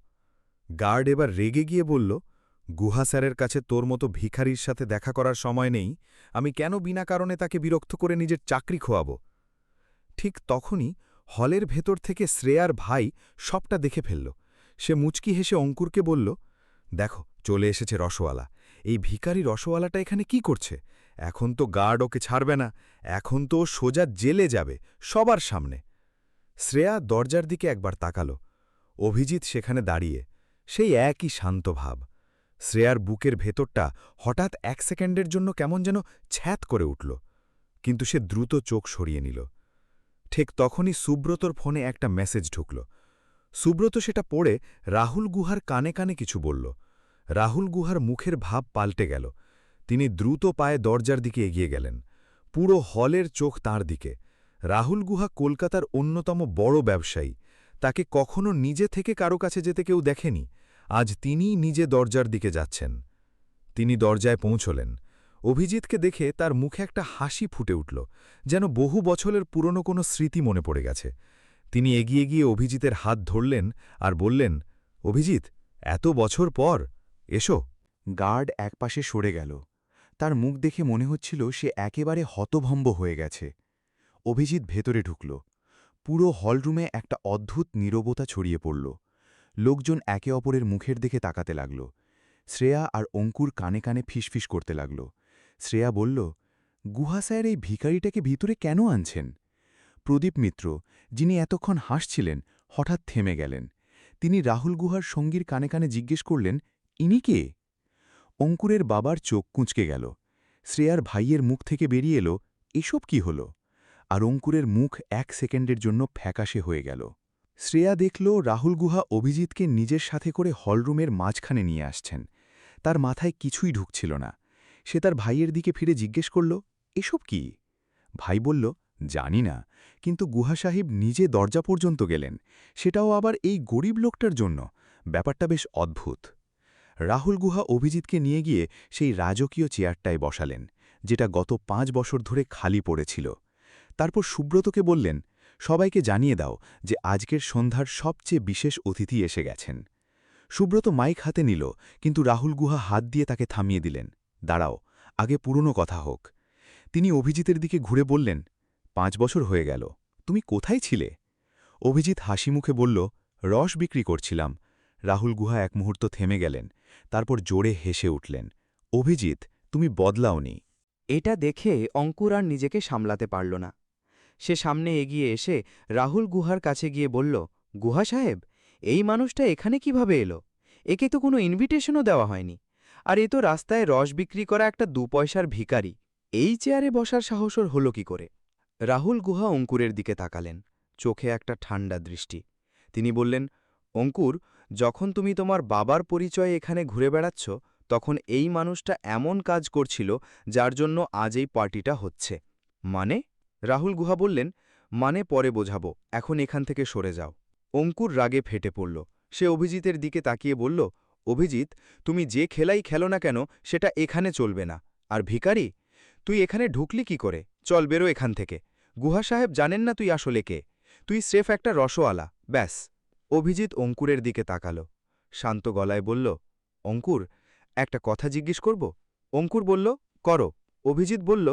গার্ড এবার রেগে গিয়ে বলল, গুহা স্যারের কাছে তোর মতো ভিখারির সাথে দেখা করার সময় নেই, আমি কেন বিনা কারণে তাকে বিরক্ত করে নিজের চাকরি খোয়াব? ঠিক তখনই হলের ভেতর থেকে শ্রেয়ার ভাই সবটা দেখে ফেলল। সে মুচকি হেসে অঙ্কুরকে বলল, দেখো, চলে এসেছে রসওয়ালা। এই ভিখারি রসওয়ালাটা এখানে কি করছে? এখন তো গার্ড ওকে ছাড়বে না, এখন তো ও সোজা জেলে যাবে, সবার সামনে। শ্রেয়া দরজার দিকে একবার তাকাল। অভিজিৎ সেখানে দাঁড়িয়ে, সেই একই শান্ত ভাব। শ্রেয়ার বুকের ভেতরটা হঠাৎ ১ সেকেন্ডের জন্য কেমন যেন ছ্যাত করে উঠল, কিন্তু সে দ্রুত চোখ সরিয়ে নিল। ঠিক তখনই সুব্রতর ফোনে একটা মেসেজ ঢুকল। সুব্রত সেটা পড়ে রাহুল গুহার কানে কানে কিছু বলল। রাহুল গুহার মুখের ভাব পাল্টে গেল। তিনি দ্রুত পায়ে দরজার দিকে এগিয়ে গেলেন। পুরো হলের চোখ তাঁর দিকে। রাহুল গুহা কলকাতার অন্যতম বড় ব্যবসায়ী। তাকে কখনো নিজে থেকে কারো কাছে যেতে কেউ দেখেনি। আজ তিনিই নিজে দরজার দিকে যাচ্ছেন। তিনি দরজায় পৌঁছলেন। অভিজিৎকে দেখে তার মুখে একটা হাসি ফুটে উঠল, যেন বহু বছরের পুরনো কোনো স্মৃতি মনে পড়ে গেছে। তিনি এগিয়ে গিয়ে অভিজিতের হাত ধরলেন আর বললেন, অভিজিৎ, এত বছর পর, এসো। গার্ড একপাশে সরে গেল। তার মুখ দেখে মনে হচ্ছিল সে একেবারে হতভম্ব হয়ে গেছে। অভিজিৎ ভেতরে ঢুকল। পুরো হলরুমে একটা অদ্ভুত নীরবতা ছড়িয়ে পড়ল। লোকজন একে অপরের মুখের দিকে তাকাতে লাগল। শ্রেয়া আর অঙ্কুর কানে কানে ফিসফিস করতে লাগল। শ্রেয়া বলল, গুহা স্যার এই ভিখারিটাকে ভিতরে কেন আনছেন? প্রদীপ মিত্র, যিনি এতক্ষণ হাসছিলেন, হঠাৎ থেমে গেলেন। তিনি রাহুল গুহার সঙ্গীর কানে কানে জিজ্ঞেস করলেন, ইনি কে? অঙ্কুরের বাবার চোখ কুঁচকে গেল। শ্রেয়ার ভাইয়ের মুখ থেকে বেরিয়ে এলো, এসব কি হল? আর অঙ্কুরের মুখ ১ সেকেন্ডের জন্য ফ্যাকাশে হয়ে গেল। শ্রেয়া দেখল রাহুল গুহা অভিজিৎকে নিজের সাথে করে হলরুমের মাঝখানে নিয়ে আসছেন। তার মাথায় কিছুই ঢুকছিল না। সে তার ভাইয়ের দিকে ফিরে জিজ্ঞেস করল, এসব কি? ভাই বলল, জানি না, কিন্তু গুহা সাহেব নিজে দরজা পর্যন্ত গেলেন, সেটাও আবার এই গরিব লোকটার জন্য। ব্যাপারটা বেশ অদ্ভুত। রাহুল গুহা অভিজিৎকে নিয়ে গিয়ে সেই রাজকীয় চেয়ারটায় বসালেন, যেটা গত ৫ বছর ধরে খালি পড়েছিল। তারপর সুব্রতকে বললেন, সবাইকে জানিয়ে দাও যে আজকের সন্ধ্যার সবচেয়ে বিশেষ অতিথি এসে গেছেন। সুব্রত মাইক হাতে নিল, কিন্তু রাহুল গুহা হাত দিয়ে তাকে থামিয়ে দিলেন। দাঁড়াও, আগে পুরনো কথা হোক। তিনি অভিজিতের দিকে ঘুরে বললেন, 5 বছর হয়ে গেল, তুমি কোথায় ছিলে? অভিজিৎ হাসি মুখে বলল, রস বিক্রি করছিলাম। রাহুল গুহা এক মুহূর্ত থেমে গেলেন, তারপর জোরে হেসে উঠলেন। অভিজিৎ, তুমি বদলাওনি। এটা দেখে অঙ্কুর আর নিজেকে সামলাতে পারল না। সে সামনে এগিয়ে এসে রাহুল গুহার কাছে গিয়ে বলল, গুহা সাহেব, এই মানুষটা এখানে কিভাবে এলো? একে তো কোনো ইনভিটেশনও দেওয়া হয়নি। আর এ তো রাস্তায় রস বিক্রি করা একটা 2 পয়সার ভিখারি। এই চেয়ারে বসার সাহস ওর হলো কি করে? রাহুল গুহা অঙ্কুরের দিকে তাকালেন, চোখে একটা ঠান্ডা দৃষ্টি। তিনি বললেন, অঙ্কুর, যখন তুমি তোমার বাবার পরিচয়ে এখানে ঘুরে বেড়াচ্ছ, তখন এই মানুষটা এমন কাজ করছিল যার জন্য আজ এই পার্টিটা হচ্ছে। মানে? রাহুল গুহা বললেন, মানে পরে বোঝাবো, এখন এখান থেকে সরে যাও। অঙ্কুর রাগে ফেটে পড়ল। সে অভিজিতের দিকে তাকিয়ে বলল, অভিজিৎ, তুমি যে খেলাই খেলো না কেন সেটা এখানে চলবে না। আর ভিখারি, তুই এখানে ঢুকলি কি করে? চল, বেরো এখান থেকে। গুহা সাহেব জানেন না তুই আসলে কে। তুই স্রেফ একটা রসওয়ালা, ব্যাস। অভিজিৎ অঙ্কুরের দিকে তাকাল, শান্ত গলায় বলল, অঙ্কুর, একটা কথা জিজ্ঞেস করব? অঙ্কুর বলল, করো। অভিজিৎ বলল,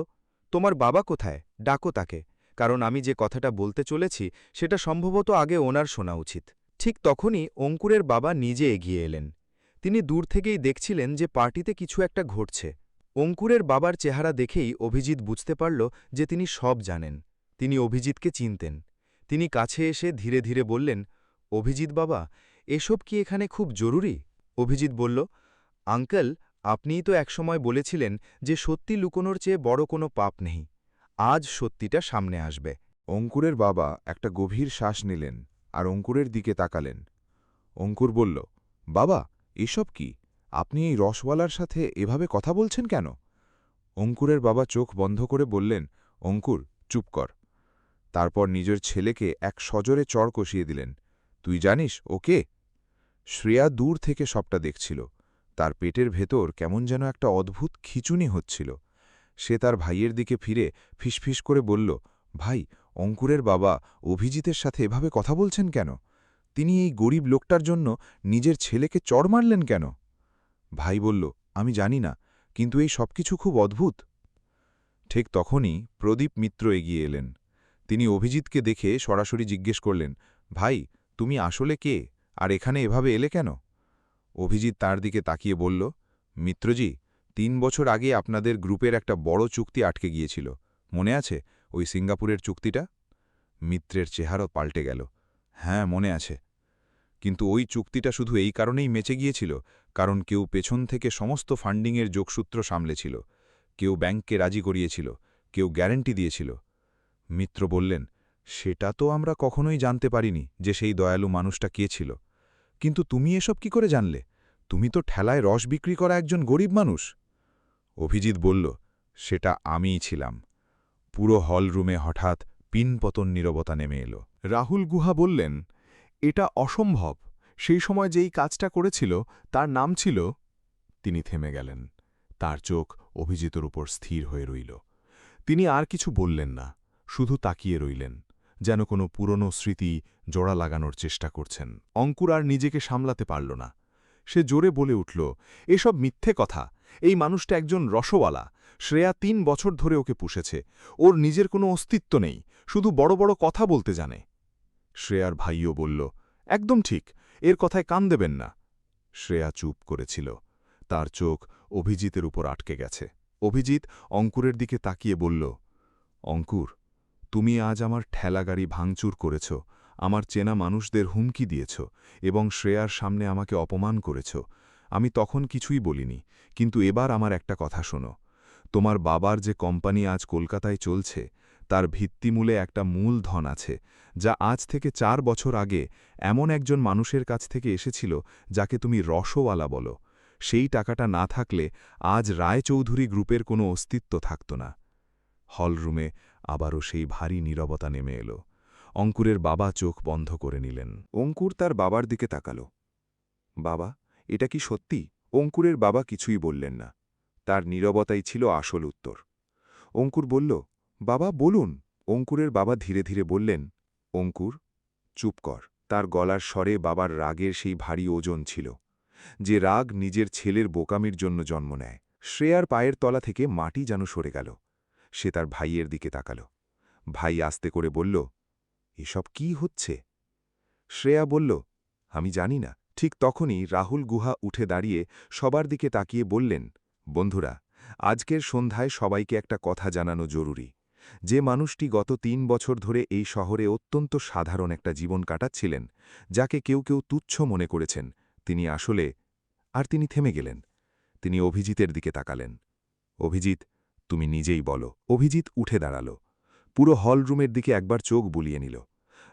তোমার বাবা কোথায়? ডাকো তাকে, কারণ আমি যে কথাটা বলতে চলেছি সেটা সম্ভবত আগে ওনার শোনা উচিত। ঠিক তখনই অঙ্কুরের বাবা নিজে এগিয়ে এলেন। তিনি দূর থেকেই দেখছিলেন যে পার্টিতে কিছু একটা ঘটছে। অঙ্কুরের বাবার চেহারা দেখেই অভিজিৎ বুঝতে পারল যে তিনি সব জানেন। তিনি অভিজিৎকে চিনতেন। তিনি কাছে এসে ধীরে ধীরে বললেন, অভিজিৎ বাবা, এসব কি এখানে খুব জরুরি? অভিজিৎ বলল, আঙ্কেল, আপনিই তো একসময় বলেছিলেন যে সত্যি লুকোনোর চেয়ে বড় কোনো পাপ নেই। আজ সত্যিটা সামনে আসবে। অঙ্কুরের বাবা একটা গভীর শ্বাস নিলেন আর অঙ্কুরের দিকে তাকালেন। অঙ্কুর বলল, বাবা, এসব কি? আপনি এই রসওয়ালার সাথে এভাবে কথা বলছেন কেন? অঙ্কুরের বাবা চোখ বন্ধ করে বললেন, অঙ্কুর, চুপ কর। তারপর নিজের ছেলেকে এক সজোরে চড় কষিয়ে দিলেন। তুই জানিস ও কে? শ্রেয়া দূর থেকে সবটা দেখছিল। তার পেটের ভেতর কেমন যেন একটা অদ্ভুত খিচুনি হচ্ছিল। সে তার ভাইয়ের দিকে ফিরে ফিসফিস করে বলল, ভাই, অঙ্কুরের বাবা অভিজিতের সাথে এভাবে কথা বলছেন কেন? তিনি এই গরিব লোকটার জন্য নিজের ছেলেকে চড় মারলেন কেন? ভাই বলল, আমি জানি না, কিন্তু এই সবকিছু খুব অদ্ভুত। ঠিক তখনই প্রদীপ মিত্র এগিয়ে এলেন। তিনি অভিজিৎকে দেখে সরাসরি জিজ্ঞেস করলেন, ভাই, তুমি আসলে কে, আর এখানে এভাবে এলে কেন? অভিজিৎ তার দিকে তাকিয়ে বলল, মিত্রজি, 3 বছর আগে আপনাদের গ্রুপের একটা বড় চুক্তি আটকে গিয়েছিল, মনে আছে? ওই সিঙ্গাপুরের চুক্তিটা? মিত্রের চেহারা পাল্টে গেল। হ্যাঁ, মনে আছে। কিন্তু ওই চুক্তিটা শুধু এই কারণেই মেচে গিয়েছিল কারণ কেউ পেছন থেকে সমস্ত ফান্ডিংয়ের যোগসূত্র সামলেছিল। কেউ ব্যাংককে রাজি করিয়েছিল, কেউ গ্যারান্টি দিয়েছিল। মিত্র বললেন, সেটা তো আমরা কখনোই জানতে পারিনি যে সেই দয়ালু মানুষটা কে ছিল। কিন্তু তুমি এসব কি করে জানলে? তুমি তো ঠেলায় রস বিক্রি করা একজন গরিব মানুষ। অভিজিৎ বলল, সেটা আমিই ছিলাম। পুরো হলরুমে হঠাৎ পিনপতন নীরবতা নেমে এলো। রাহুল গুহা বললেন, এটা অসম্ভব। সেই সময় যেই কাজটা করেছিল তার নাম ছিল। তিনি থেমে গেলেন। তার চোখ অভিজিতের উপর স্থির হয়ে রইল। তিনি আর কিছু বললেন না, শুধু তাকিয়ে রইলেন, যেন কোনো পুরনো স্মৃতি জোড়া লাগানোর চেষ্টা করছেন। অঙ্কুর আর নিজেকে সামলাতে পারল না। সে জোরে বলে উঠল, এসব মিথ্যে কথা। এই মানুষটা একজন রসওয়ালা। শ্রেয়া 3 বছর ধরে ওকে পুষেছে। ওর নিজের কোনো অস্তিত্ব নেই, শুধু বড় বড় কথা বলতে জানে। শ্রেয়ার ভাইও বলল, একদম ঠিক, এর কথায় কান দেবেন না। শ্রেয়া চুপ করেছিল। তার চোখ অভিজিতের উপর আটকে গেছে। অভিজিৎ অঙ্কুরের দিকে তাকিয়ে বলল, অঙ্কুর, তুমি আজ আমার ঠেলাগাড়ি ভাঙচুর করেছ, আমার চেনা মানুষদের হুমকি দিয়েছ এবং শ্রেয়ার সামনে আমাকে অপমান করেছ। আমি তখন কিছুই বলিনি, কিন্তু এবার আমার একটা কথা শোনো। তোমার বাবার যে কোম্পানি আজ কলকাতায় চলছে, তার ভিত্তিমূলে একটা মূলধন আছে, যা আজ থেকে 4 বছর আগে এমন একজন মানুষের কাছ থেকে এসেছিল যাকে তুমি রসওয়ালা বলো। সেই টাকাটা না থাকলে আজ রায়চৌধুরী গ্রুপের কোনো অস্তিত্ব থাকত না। হলরুমে আবারও সেই ভারী নীরবতা নেমে এলো। অঙ্কুরের বাবা চোখ বন্ধ করে নিলেন। অঙ্কুর তার বাবার দিকে তাকাল। বাবা, এটা কি সত্যি? অঙ্কুরের বাবা কিছুই বললেন না। তার নীরবতাই ছিল আসল উত্তর। অঙ্কুর বলল, বাবা বলুন। অঙ্কুরের বাবা ধীরে ধীরে বললেন, অঙ্কুর, চুপ কর। তার গলার স্বরে বাবার রাগের সেই ভারী ওজন ছিল, যে রাগ নিজের ছেলের বোকামির জন্য জন্ম নেয়। শ্রেয়ার পায়ের তলা থেকে মাটি যেন সরে গেল। সে তার ভাইয়ের দিকে তাকাল। ভাই আস্তে করে বলল, এসব কি হচ্ছে? শ্রেয়া বলল, আমি জানি না। ঠিক তখনই রাহুল গুহা উঠে দাঁড়িয়ে সবার দিকে তাকিয়ে বললেন, বন্ধুরা, আজকের সন্ধ্যায় সবাইকে একটা কথা জানানো জরুরি। যে মানুষটি গত ৩ বছর ধরে এই শহরে অত্যন্ত সাধারণ একটা জীবন কাটাচ্ছিলেন, যাকে কেউ কেউ তুচ্ছ মনে করেছেন, তিনি আসলে... আর তিনি থেমে গেলেন। তিনি অভিজিতের দিকে তাকালেন। অভিজিৎ, তুমি নিজেই বলো। অভিজিৎ উঠে দাঁড়াল। পুরো হলরুমের দিকে একবার চোখ বুলিয়ে নিল।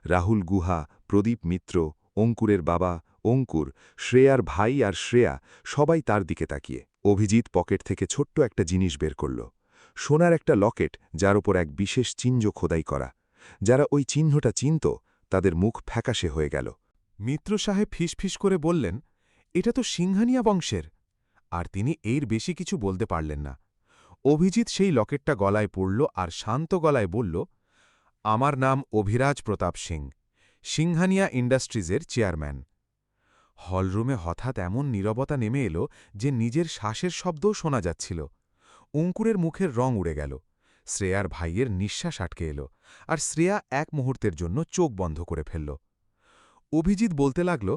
রাহুল গুহা, প্রদীপ মিত্র, অঙ্কুরের বাবা, অঙ্কুর, শ্রেয়ার ভাই আর শ্রেয়া সবাই তার দিকে তাকিয়ে। অভিজিৎ পকেট থেকে ছোট্ট একটা জিনিস বের করল। সোনার একটা লকেট, যার ওপর এক বিশেষ চিহ্ন খোদাই করা। যারা ওই চিহ্নটা চিনত, তাদের মুখ ফ্যাকাশে হয়ে গেল। মিত্র সাহেব ফিসফিস করে বললেন, এটা তো সিংহানিয়া বংশের। আর তিনি এর বেশি কিছু বলতে পারলেন না। অভিজিৎ সেই লকেটটা গলায় পড়ল আর শান্ত গলায় বলল, আমার নাম অভিরাজ প্রতাপ সিং, সিংহানিয়া ইন্ডাস্ট্রিজের চেয়ারম্যান। হলরুমে হঠাৎ এমন নীরবতা নেমে এলো যে নিজের শ্বাসের শব্দও শোনা যাচ্ছিল। অঙ্কুরের মুখের রং উড়ে গেল। শ্রেয়ার ভাইয়ের নিঃশ্বাস আটকে এলো, আর শ্রেয়া এক মুহূর্তের জন্য চোখ বন্ধ করে ফেলল। অভিজিৎ বলতে লাগল,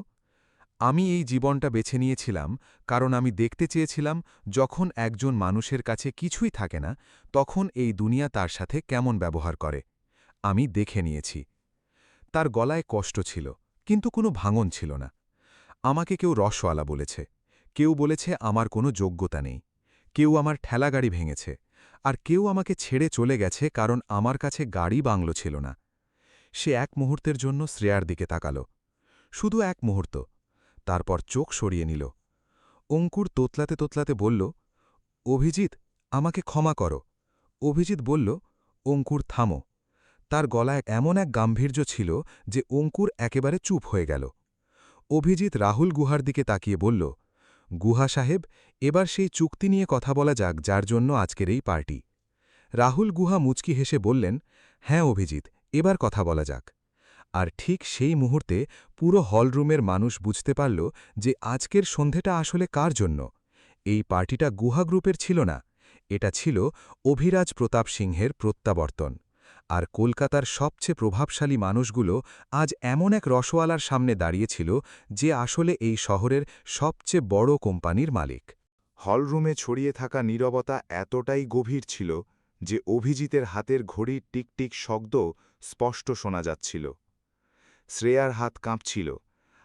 আমি এই জীবনটা বেছে নিয়েছিলাম কারণ আমি দেখতে চেয়েছিলাম যখন একজন মানুষের কাছে কিছুই থাকে না, তখন এই দুনিয়া তার সাথে কেমন ব্যবহার করে। আমি দেখে নিয়েছি। তার গলায় কষ্ট ছিল, কিন্তু কোনো ভাঙন ছিল না। আমাকে কেউ রসওয়ালা বলেছে, কেউ বলেছে আমার কোনো যোগ্যতা নেই, কেউ আমার ঠেলাগাড়ি ভেঙেছে, আর কেউ আমাকে ছেড়ে চলে গেছে কারণ আমার কাছে গাড়ি বাংলো ছিল না। সে এক মুহূর্তের জন্য শ্রেয়ার দিকে তাকাল, শুধু এক মুহূর্ত, তারপর চোখ সরিয়ে নিল। অঙ্কুর তোতলাতে তোতলাতে বলল, অভিজিৎ, আমাকে ক্ষমা করো। অভিজিৎ বলল, অঙ্কুর থামো। তার গলায় এমন এক গাম্ভীর্য ছিল যে অঙ্কুর একেবারে চুপ হয়ে গেল। অভিজিৎ রাহুল গুহার দিকে তাকিয়ে বলল, গুহা সাহেব, এবার সেই চুক্তি নিয়ে কথা বলা যাক যার জন্য আজকের এই পার্টি। রাহুল গুহা মুচকি হেসে বললেন, হ্যাঁ অভিজিৎ, এবার কথা বলা যাক। আর ঠিক সেই মুহূর্তে পুরো হলরুমের মানুষ বুঝতে পারল যে আজকের সন্ধেটা আসলে কার জন্য। এই পার্টিটা গুহা গ্রুপের ছিল না, এটা ছিল অভিরাজ প্রতাপ সিংহের প্রত্যাবর্তন। আর কলকাতার সবচেয়ে প্রভাবশালী মানুষগুলো আজ এমন এক রসওয়ালার সামনে দাঁড়িয়েছিল যে আসলে এই শহরের সবচেয়ে বড় কোম্পানির মালিক। হলরুমে ছড়িয়ে থাকা নীরবতা এতটাই গভীর ছিল যে অভিজিতের হাতের ঘড়ির টিকটিক শব্দ স্পষ্ট শোনা যাচ্ছিল। শ্রেয়ার হাত কাঁপছিল,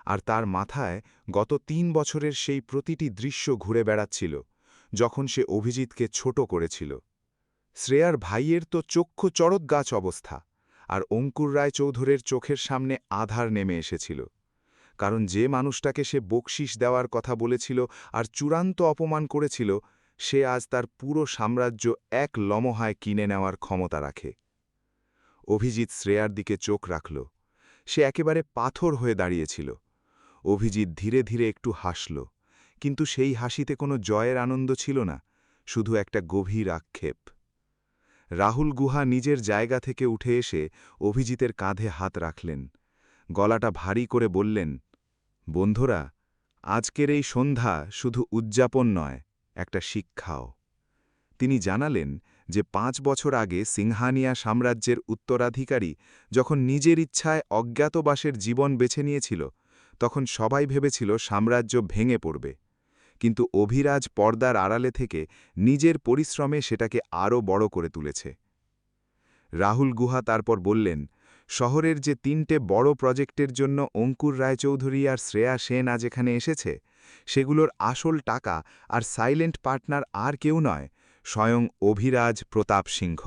আর তার মাথায় গত ৩ বছরের সেই প্রতিটি দৃশ্য ঘুরে বেড়াচ্ছিল, যখন সে অভিজিৎকে ছোট করেছিল। শ্রেয়ার ভাইয়ের তো চক্ষু চড়কগাছ অবস্থা, আর অঙ্কুর রায়চৌধুরীর চোখের সামনে আধার নেমে এসেছিল। কারণ যে মানুষটাকে সে বকশিস দেওয়ার কথা বলেছিল আর চূড়ান্ত অপমান করেছিল, সে আজ তার পুরো সাম্রাজ্য এক লমহায় কিনে নেওয়ার ক্ষমতা রাখে। অভিজিৎ শ্রেয়ার দিকে চোখ রাখল। সে একেবারে পাথর হয়ে দাঁড়িয়েছিল। অভিজিৎ ধীরে ধীরে একটু হাসল, কিন্তু সেই হাসিতে কোনো জয়ের আনন্দ ছিল না, শুধু একটা গভীর আক্ষেপ। রাহুল গুহা নিজের জায়গা থেকে উঠে এসে অভিজিতের কাঁধে হাত রাখলেন। গলাটা ভারী করে বললেন, বন্ধুরা, আজকের এই সন্ধ্যা শুধু উদযাপন নয়, একটা শিক্ষাও। তিনি জানালেন যে ৫ বছর আগে সিংহানিয়া সাম্রাজ্যের উত্তরাধিকারী যখন নিজের ইচ্ছায় অজ্ঞাতবাসের জীবন বেছে নিয়েছিল, তখন সবাই ভেবেছিল সাম্রাজ্য ভেঙে পড়বে। কিন্তু অভিরাজ পর্দার আড়ালে থেকে নিজের পরিশ্রমে সেটাকে আরও বড় করে তুলেছে। রাহুল গুহা তারপর বললেন, শহরের যে ৩টে বড় প্রজেক্টের জন্য অঙ্কুর রায়চৌধুরী আর শ্রেয়া সেন আজ এখানে এসেছে, সেগুলোর আসল টাকা আর সাইলেন্ট পার্টনার আর কেউ নয়, স্বয়ং অভিরাজ প্রতাপ সিংহ।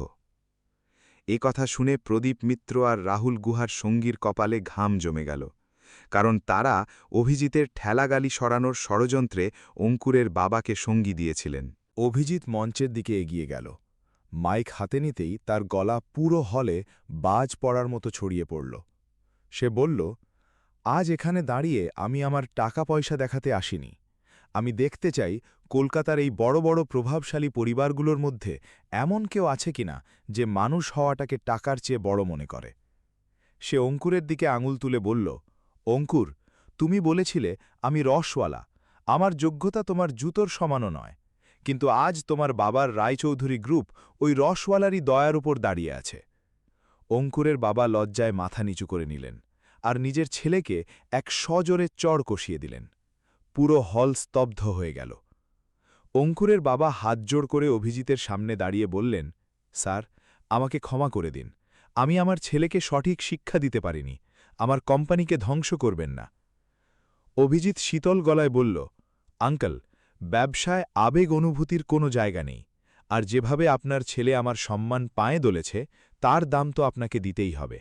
এ কথা শুনে প্রদীপ মিত্র আর রাহুল গুহার সঙ্গীর কপালে ঘাম জমে গেল, কারণ তারা অভিজিতের ঠেলাগালি সরানোর ষড়যন্ত্রে অঙ্কুরের বাবাকে সঙ্গী দিয়েছিলেন। অভিজিৎ মঞ্চের দিকে এগিয়ে গেল। মাইক হাতে নিতেই তার গলা পুরো হলে বাজ পড়ার মতো ছড়িয়ে পড়ল। সে বলল, আজ এখানে দাঁড়িয়ে আমি আমার টাকা পয়সা দেখাতে আসিনি। আমি দেখতে চাই কলকাতার এই বড় বড় প্রভাবশালী পরিবারগুলোর মধ্যে এমন কেউ আছে কিনা যে মানুষ হওয়াটাকে টাকার চেয়ে বড় মনে করে। সে অঙ্কুরের দিকে আঙুল তুলে বলল, অঙ্কুর, তুমি বলেছিলে আমি রসওয়ালা, আমার যোগ্যতা তোমার জুতোর সমানও নয়, কিন্তু আজ তোমার বাবার রায়চৌধুরী গ্রুপ ওই রসওয়ালারই দয়ার উপর দাঁড়িয়ে আছে। অঙ্কুরের বাবা লজ্জায় মাথা নিচু করে নিলেন আর নিজের ছেলেকে এক সজোরে চড় কষিয়ে দিলেন। পুরো হল স্তব্ধ হয়ে গেল। অঙ্কুরের বাবা হাতজোড় করে অভিজিতের সামনে দাঁড়িয়ে বললেন, স্যার, আমাকে ক্ষমা করে দিন, আমি আমার ছেলেকে সঠিক শিক্ষা দিতে পারিনি, আমার কোম্পানিকে ধ্বংস করবেন না। অভিজিৎ শীতল গলায় বলল, আঙ্কেল, ব্যবসায় আবেগ অনুভূতির কোনো জায়গা নেই, আর যেভাবে আপনার ছেলে আমার সম্মান পায়ে দোলেছে তার দাম তো আপনাকে দিতেই হবে।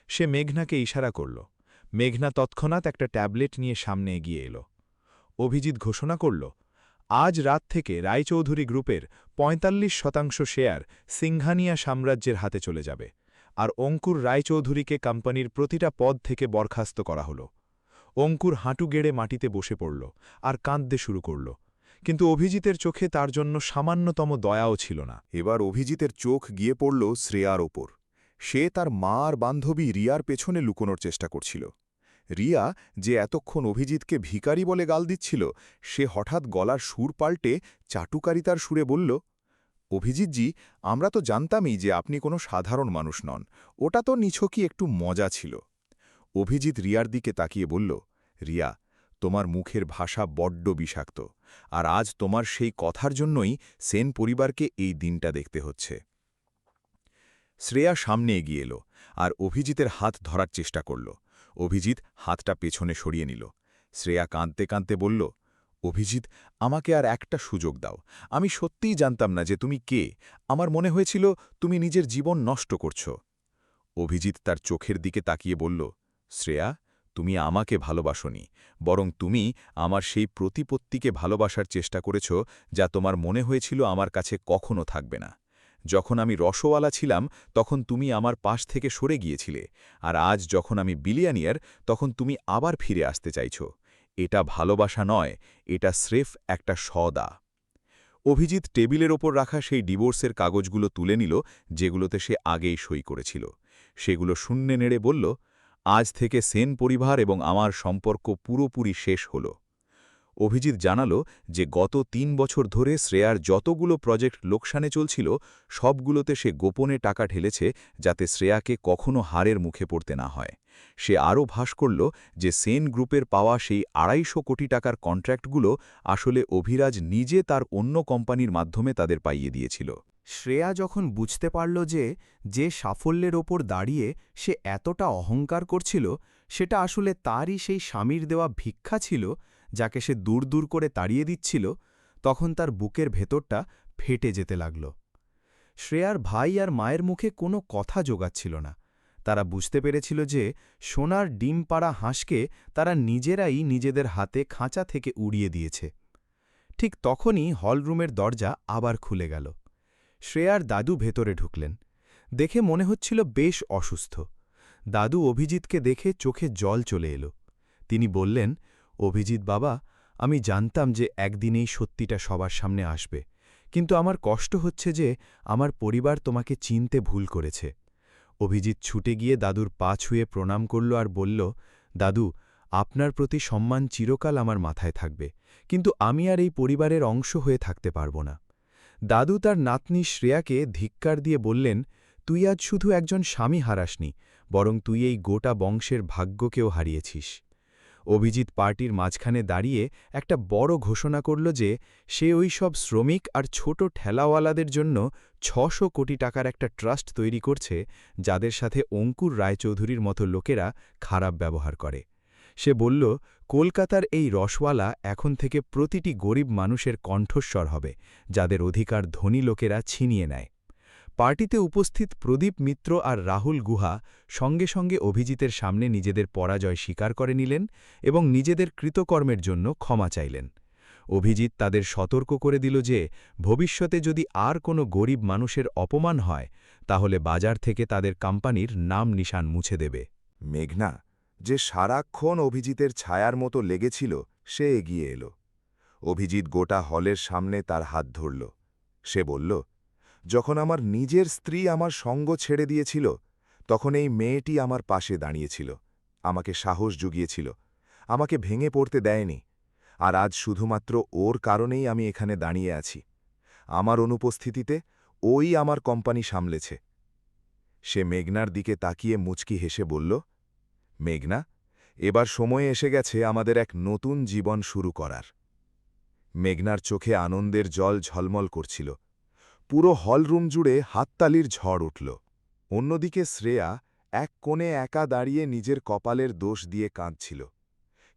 সে মেঘনাকে ইশারা করল। মেঘনা তৎক্ষণাৎ একটা ট্যাবলেট নিয়ে সামনে এগিয়ে এল। অভিজিৎ ঘোষণা করল, আজ রাত থেকে রায়চৌধুরী গ্রুপের ৪৫% শেয়ার সিংহানিয়া সাম্রাজ্যের হাতে চলে যাবে, আর অঙ্কুর রায়চৌধুরীকে কোম্পানির প্রতিটা পদ থেকে বরখাস্ত করা হল। অঙ্কুর হাঁটু গেড়ে মাটিতে বসে পড়ল আর কাঁদতে শুরু করল, কিন্তু অভিজিতের চোখে তার জন্য সামান্যতম দয়াও ছিল না। এবার অভিজিতের চোখ গিয়ে পড়ল শ্রেয়ার ওপর। সে তার মা আর বান্ধবী রিয়ার পেছনে লুকোনোর চেষ্টা করছিল। রিয়া, যে এতক্ষণ অভিজিৎকে ভিখারি বলে গাল দিচ্ছিল, সে হঠাৎ গলার সুর পাল্টে চাটুকারিতার সুরে বলল, অভিজিৎজি, আমরা তো জানতামই যে আপনি কোনো সাধারণ মানুষ নন, ওটা তো নিছকই একটু মজা ছিল। অভিজিৎ রিয়ার দিকে তাকিয়ে বলল, রিয়া, তোমার মুখের ভাষা বড্ড বিষাক্ত, আর আজ তোমার সেই কথার জন্যই সেন পরিবারকে এই দিনটা দেখতে হচ্ছে। শ্রেয়া সামনে এগিয়ে এলো আর অভিজিতের হাত ধরার চেষ্টা করল। অভিজিৎ হাতটা পেছনে সরিয়ে নিল। শ্রেয়া কাঁদতে কাঁদতে বলল, অভিজিৎ, আমাকে আর একটা সুযোগ দাও, আমি সত্যিই জানতাম না যে তুমি কে, আমার মনে হয়েছিল তুমি নিজের জীবন নষ্ট করছ। অভিজিৎ তার চোখের দিকে তাকিয়ে বলল, শ্রেয়া, তুমি আমাকে ভালোবাসোনি, বরং তুমি আমার সেই প্রতিপত্তিকে ভালোবাসার চেষ্টা করেছ যা তোমার মনে হয়েছিল আমার কাছে কখনো থাকবে না। যখন আমি রসওয়ালা ছিলাম তখন তুমি আমার পাশ থেকে সরে গিয়েছিলে, আর আজ যখন আমি বিলিয়ানিয়ার তখন তুমি আবার ফিরে আসতে চাইছ। এটা ভালোবাসা নয়, এটা স্রেফ একটা সওদা। অভিজিৎ টেবিলের ওপর রাখা সেই ডিভোর্সের কাগজগুলো তুলে নিল যেগুলোতে সে আগেই সই করেছিল। সেগুলো শূন্যে নেড়ে বলল, আজ থেকে সেন পরিবার এবং আমার সম্পর্ক পুরোপুরি শেষ হল। অভিজিৎ জানালো যে গত ৩ বছর ধরে শ্রেয়ার যতগুলো প্রজেক্ট লোকসানে চলছিল সবগুলোতে সে গোপনে টাকা ঢেলেছে যাতে শ্রেয়াকে কখনো হারের মুখে পড়তে না হয়। সে আরও ভাস করল যে সেন গ্রুপের পাওয়া সেই ২৫০ কোটি টাকার কন্ট্রাক্টগুলো আসলে অভিরাজ নিজে তার অন্য কোম্পানির মাধ্যমে তাদের পাইয়ে দিয়েছিল। শ্রেয়া যখন বুঝতে পারল যে সাফল্যের ওপর দাঁড়িয়ে সে এতটা অহংকার করছিল সেটা আসলে তারই সেই স্বামীর দেওয়া ভিক্ষা ছিল যাকে সে দূর দূর করে তাড়িয়ে দিচ্ছিল, তখন তার বুকের ভেতরটা ফেটে যেতে লাগল। শ্রেয়ার ভাই আর মায়ের মুখে কোনো কথা জোগাচ্ছিল না। তারা বুঝতে পেরেছিল যে সোনার ডিম পাড়া হাঁসকে তারা নিজেরাই নিজেদের হাতে খাঁচা থেকে উড়িয়ে দিয়েছে। ঠিক তখনই হলরুমের দরজা আবার খুলে গেল। শ্রেয়ার দাদু ভেতরে ঢুকলেন। দেখে মনে হচ্ছিল বেশ অসুস্থ। দাদু অভিজিৎকে দেখে চোখে জল চলে এলো। তিনি বললেন, অভিজিৎ বাবা, আমি জানতাম যে একদিন এই সত্যিটা সবার সামনে আসবে, কিন্তু আমার কষ্ট হচ্ছে যে আমার পরিবার তোমাকে চিনতে ভুল করেছে। অভিজিৎ ছুটে গিয়ে দাদুর পা ছুঁয়ে প্রণাম করল আর বলল, দাদু, আপনার প্রতি সম্মান চিরকাল আমার মাথায় থাকবে, কিন্তু আমি আর এই পরিবারের অংশ হয়ে থাকতে পারব না। দাদু তার নাতনি শ্রেয়াকে ধিক্কার দিয়ে বললেন, তুই আজ শুধু একজন স্বামী হারাসনি, বরং তুই এই গোটা বংশের ভাগ্যকেও হারিয়েছিস। অভিজিৎ পার্টির মাঝখানে দাঁড়িয়ে একটা বড় ঘোষণা করল যে সে ওই সব শ্রমিক আর ছোট ঠেলাওয়ালাদের জন্য ৬০০ কোটি টাকার একটা ট্রাস্ট তৈরি করছে যাদের সাথে অঙ্কুর রায়চৌধুরীর মতো লোকেরা খারাপ ব্যবহার করে। সে বলল, কলকাতার এই রসওয়ালা এখন থেকে প্রতিটি গরিব মানুষের কণ্ঠস্বর হবে, যাদের অধিকার ধনী লোকেরা ছিনিয়ে নেয়। পার্টিতে উপস্থিত প্রদীপ মিত্র আর রাহুল গুহা সঙ্গে সঙ্গে অভিজিতের সামনে নিজেদের পরাজয় স্বীকার করে নিলেন এবং নিজেদের কৃতকর্মের জন্য ক্ষমা চাইলেন। অভিজিৎ তাদের সতর্ক করে দিল যে ভবিষ্যতে যদি আর কোনো গরিব মানুষের অপমান হয় তাহলে বাজার থেকে তাদের কোম্পানির নাম নিশান মুছে দেবে। মেঘনা, যে সারাক্ষণ অভিজিতের ছায়ার মতো লেগেছিল, সে এগিয়ে এলো। অভিজিৎ গোটা হলের সামনে তার হাত ধরল। সে বলল, যখন আমার নিজের স্ত্রী আমার সঙ্গ ছেড়ে দিয়েছিল তখন এই মেয়েটি আমার পাশে দাঁড়িয়েছিল, আমাকে সাহস জুগিয়েছিল, আমাকে ভেঙে পড়তে দেয়নি। আর আজ শুধুমাত্র ওর কারণেই আমি এখানে দাঁড়িয়ে আছি। আমার অনুপস্থিতিতে ওই আমার কোম্পানি সামলেছে। সে মেঘনার দিকে তাকিয়ে মুচকি হেসে বলল, মেঘনা, এবার সময় এসে গেছে আমাদের এক নতুন জীবন শুরু করার। মেঘনার চোখে আনন্দের জল ঝলমল করছিল। পুরো হলরুম জুড়ে হাততালির ঝড় উঠল। অন্যদিকে শ্রেয়া এক কোণে একা দাঁড়িয়ে নিজের কপালের দোষ দিয়ে কাঁদছিল।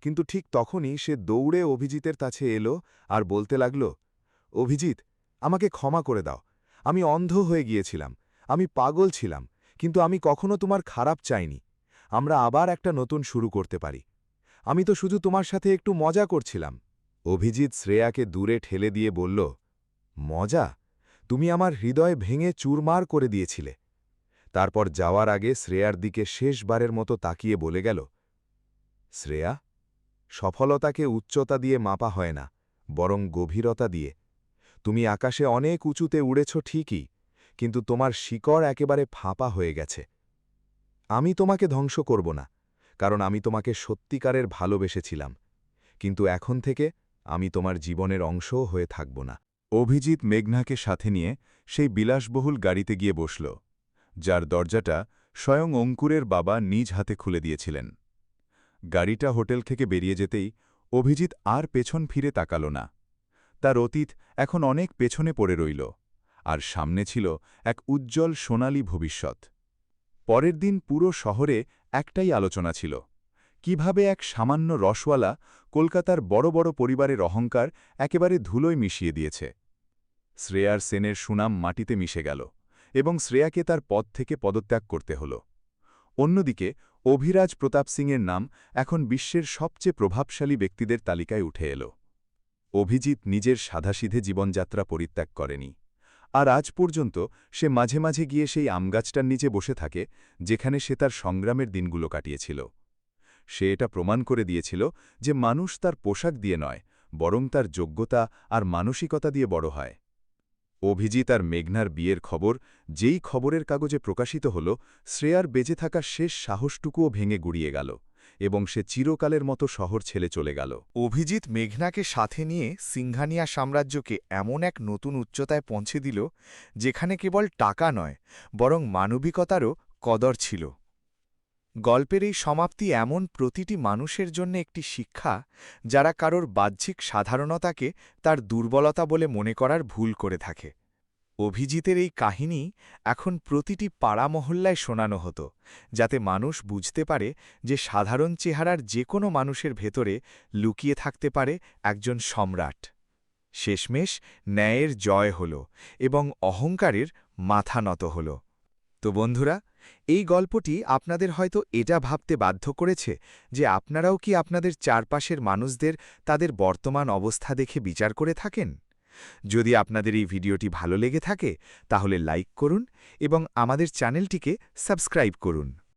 কিন্তু ঠিক তখনই সে দৌড়ে অভিজিতের কাছে এলো আর বলতে লাগল, অভিজিৎ, আমাকে ক্ষমা করে দাও। আমি অন্ধ হয়ে গিয়েছিলাম, আমি পাগল ছিলাম, কিন্তু আমি কখনো তোমার খারাপ চাইনি। আমরা আবার একটা নতুন শুরু করতে পারি। আমি তো শুধু তোমার সাথে একটু মজা করছিলাম। অভিজিৎ শ্রেয়াকে দূরে ঠেলে দিয়ে বলল, মজা? তুমি আমার হৃদয় ভেঙে চুরমার করে দিয়েছিলে। তারপর যাওয়ার আগে শ্রেয়ার দিকে শেষবারের মতো তাকিয়ে বলে গেল, শ্রেয়া, সফলতাকে উচ্চতা দিয়ে মাপা হয় না, বরং গভীরতা দিয়ে। তুমি আকাশে অনেক উঁচুতে উড়েছ ঠিকই, কিন্তু তোমার শিকড় একেবারে ফাঁপা হয়ে গেছে। আমি তোমাকে ধ্বংস করব না, কারণ আমি তোমাকে সত্যিকারের ভালোবেসেছিলাম, কিন্তু এখন থেকে আমি তোমার জীবনের অংশও হয়ে থাকব না। অভিজিৎ মেঘনাকে সাথে নিয়ে সেই বিলাসবহুল গাড়িতে গিয়ে বসল, যার দরজাটা স্বয়ং অঙ্কুরের বাবা নিজ হাতে খুলে দিয়েছিলেন। গাড়িটা হোটেল থেকে বেরিয়ে যেতেই অভিজিৎ আর পেছন ফিরে তাকাল না। তার অতীত এখন অনেক পেছনে পড়ে রইল, আর সামনে ছিল এক উজ্জ্বল সোনালী ভবিষ্যৎ। পরের দিন পুরো শহরে একটাই আলোচনা ছিল, কিভাবে এক সামান্য রসওয়ালা কলকাতার বড় বড় পরিবারের অহংকার একেবারে ধুলোয় মিশিয়ে দিয়েছে। শ্রেয়ার সেনের সুনাম মাটিতে মিশে গেল এবং শ্রেয়াকে তার পদ থেকে পদত্যাগ করতে হল। অন্যদিকে অভিরাজ প্রতাপ সিংয়ের নাম এখন বিশ্বের সবচেয়ে প্রভাবশালী ব্যক্তিদের তালিকায় উঠে এল। অভিজিৎ নিজের সাধাসিধে জীবনযাত্রা পরিত্যাগ করেনি, আর আজ পর্যন্ত সে মাঝে মাঝে গিয়ে সেই আমগাছটার নিচে বসে থাকে যেখানে সে তার সংগ্রামের দিনগুলো কাটিয়েছিল। সে এটা প্রমাণ করে দিয়েছিল যে মানুষ তার পোশাক দিয়ে নয়, বরং তার যোগ্যতা আর মানসিকতা দিয়ে বড় হয়। অভিজিৎ আর মেঘনার বিয়ের খবর যেই খবরের কাগজে প্রকাশিত হল, শ্রেয়ার বেঁচে থাকা শেষ সাহসটুকুও ভেঙে গুড়িয়ে গেল এবং সে চিরকালের মতো শহর ছেড়ে চলে গেল। অভিজিৎ মেঘনাকে সাথে নিয়ে সিংহানিয়া সাম্রাজ্যকে এমন এক নতুন উচ্চতায় পৌঁছে দিল, যেখানে কেবল টাকা নয়, বরং মানবিকতারও কদর ছিল। গল্পের এই সমাপ্তি এমন প্রতিটি মানুষের জন্য একটি শিক্ষা, যারা কারোর বাহ্যিক সাধারণতাকে তার দুর্বলতা বলে মনে করার ভুল করে থাকে। অভিজিতের এই কাহিনী এখন প্রতিটি পাড়া মহল্লায় শোনানো হতো, যাতে মানুষ বুঝতে পারে যে সাধারণ চেহারার যে কোনো মানুষের ভেতরে লুকিয়ে থাকতে পারে একজন সম্রাট। শেষমেশ ন্যায়ের জয় হল এবং অহংকারের মাথা নত হল। তো বন্ধুরা, এই গল্পটি আপনাদের হয়তো এটা ভাবতে বাধ্য করেছে যে আপনারাও কি আপনাদের চারপাশের মানুষদের তাদের বর্তমান অবস্থা দেখে বিচার করে থাকেন? যদি আপনাদের এই ভিডিওটি ভালো লেগে থাকে তাহলে লাইক করুন এবং আমাদের চ্যানেলটিকে সাবস্ক্রাইব করুন।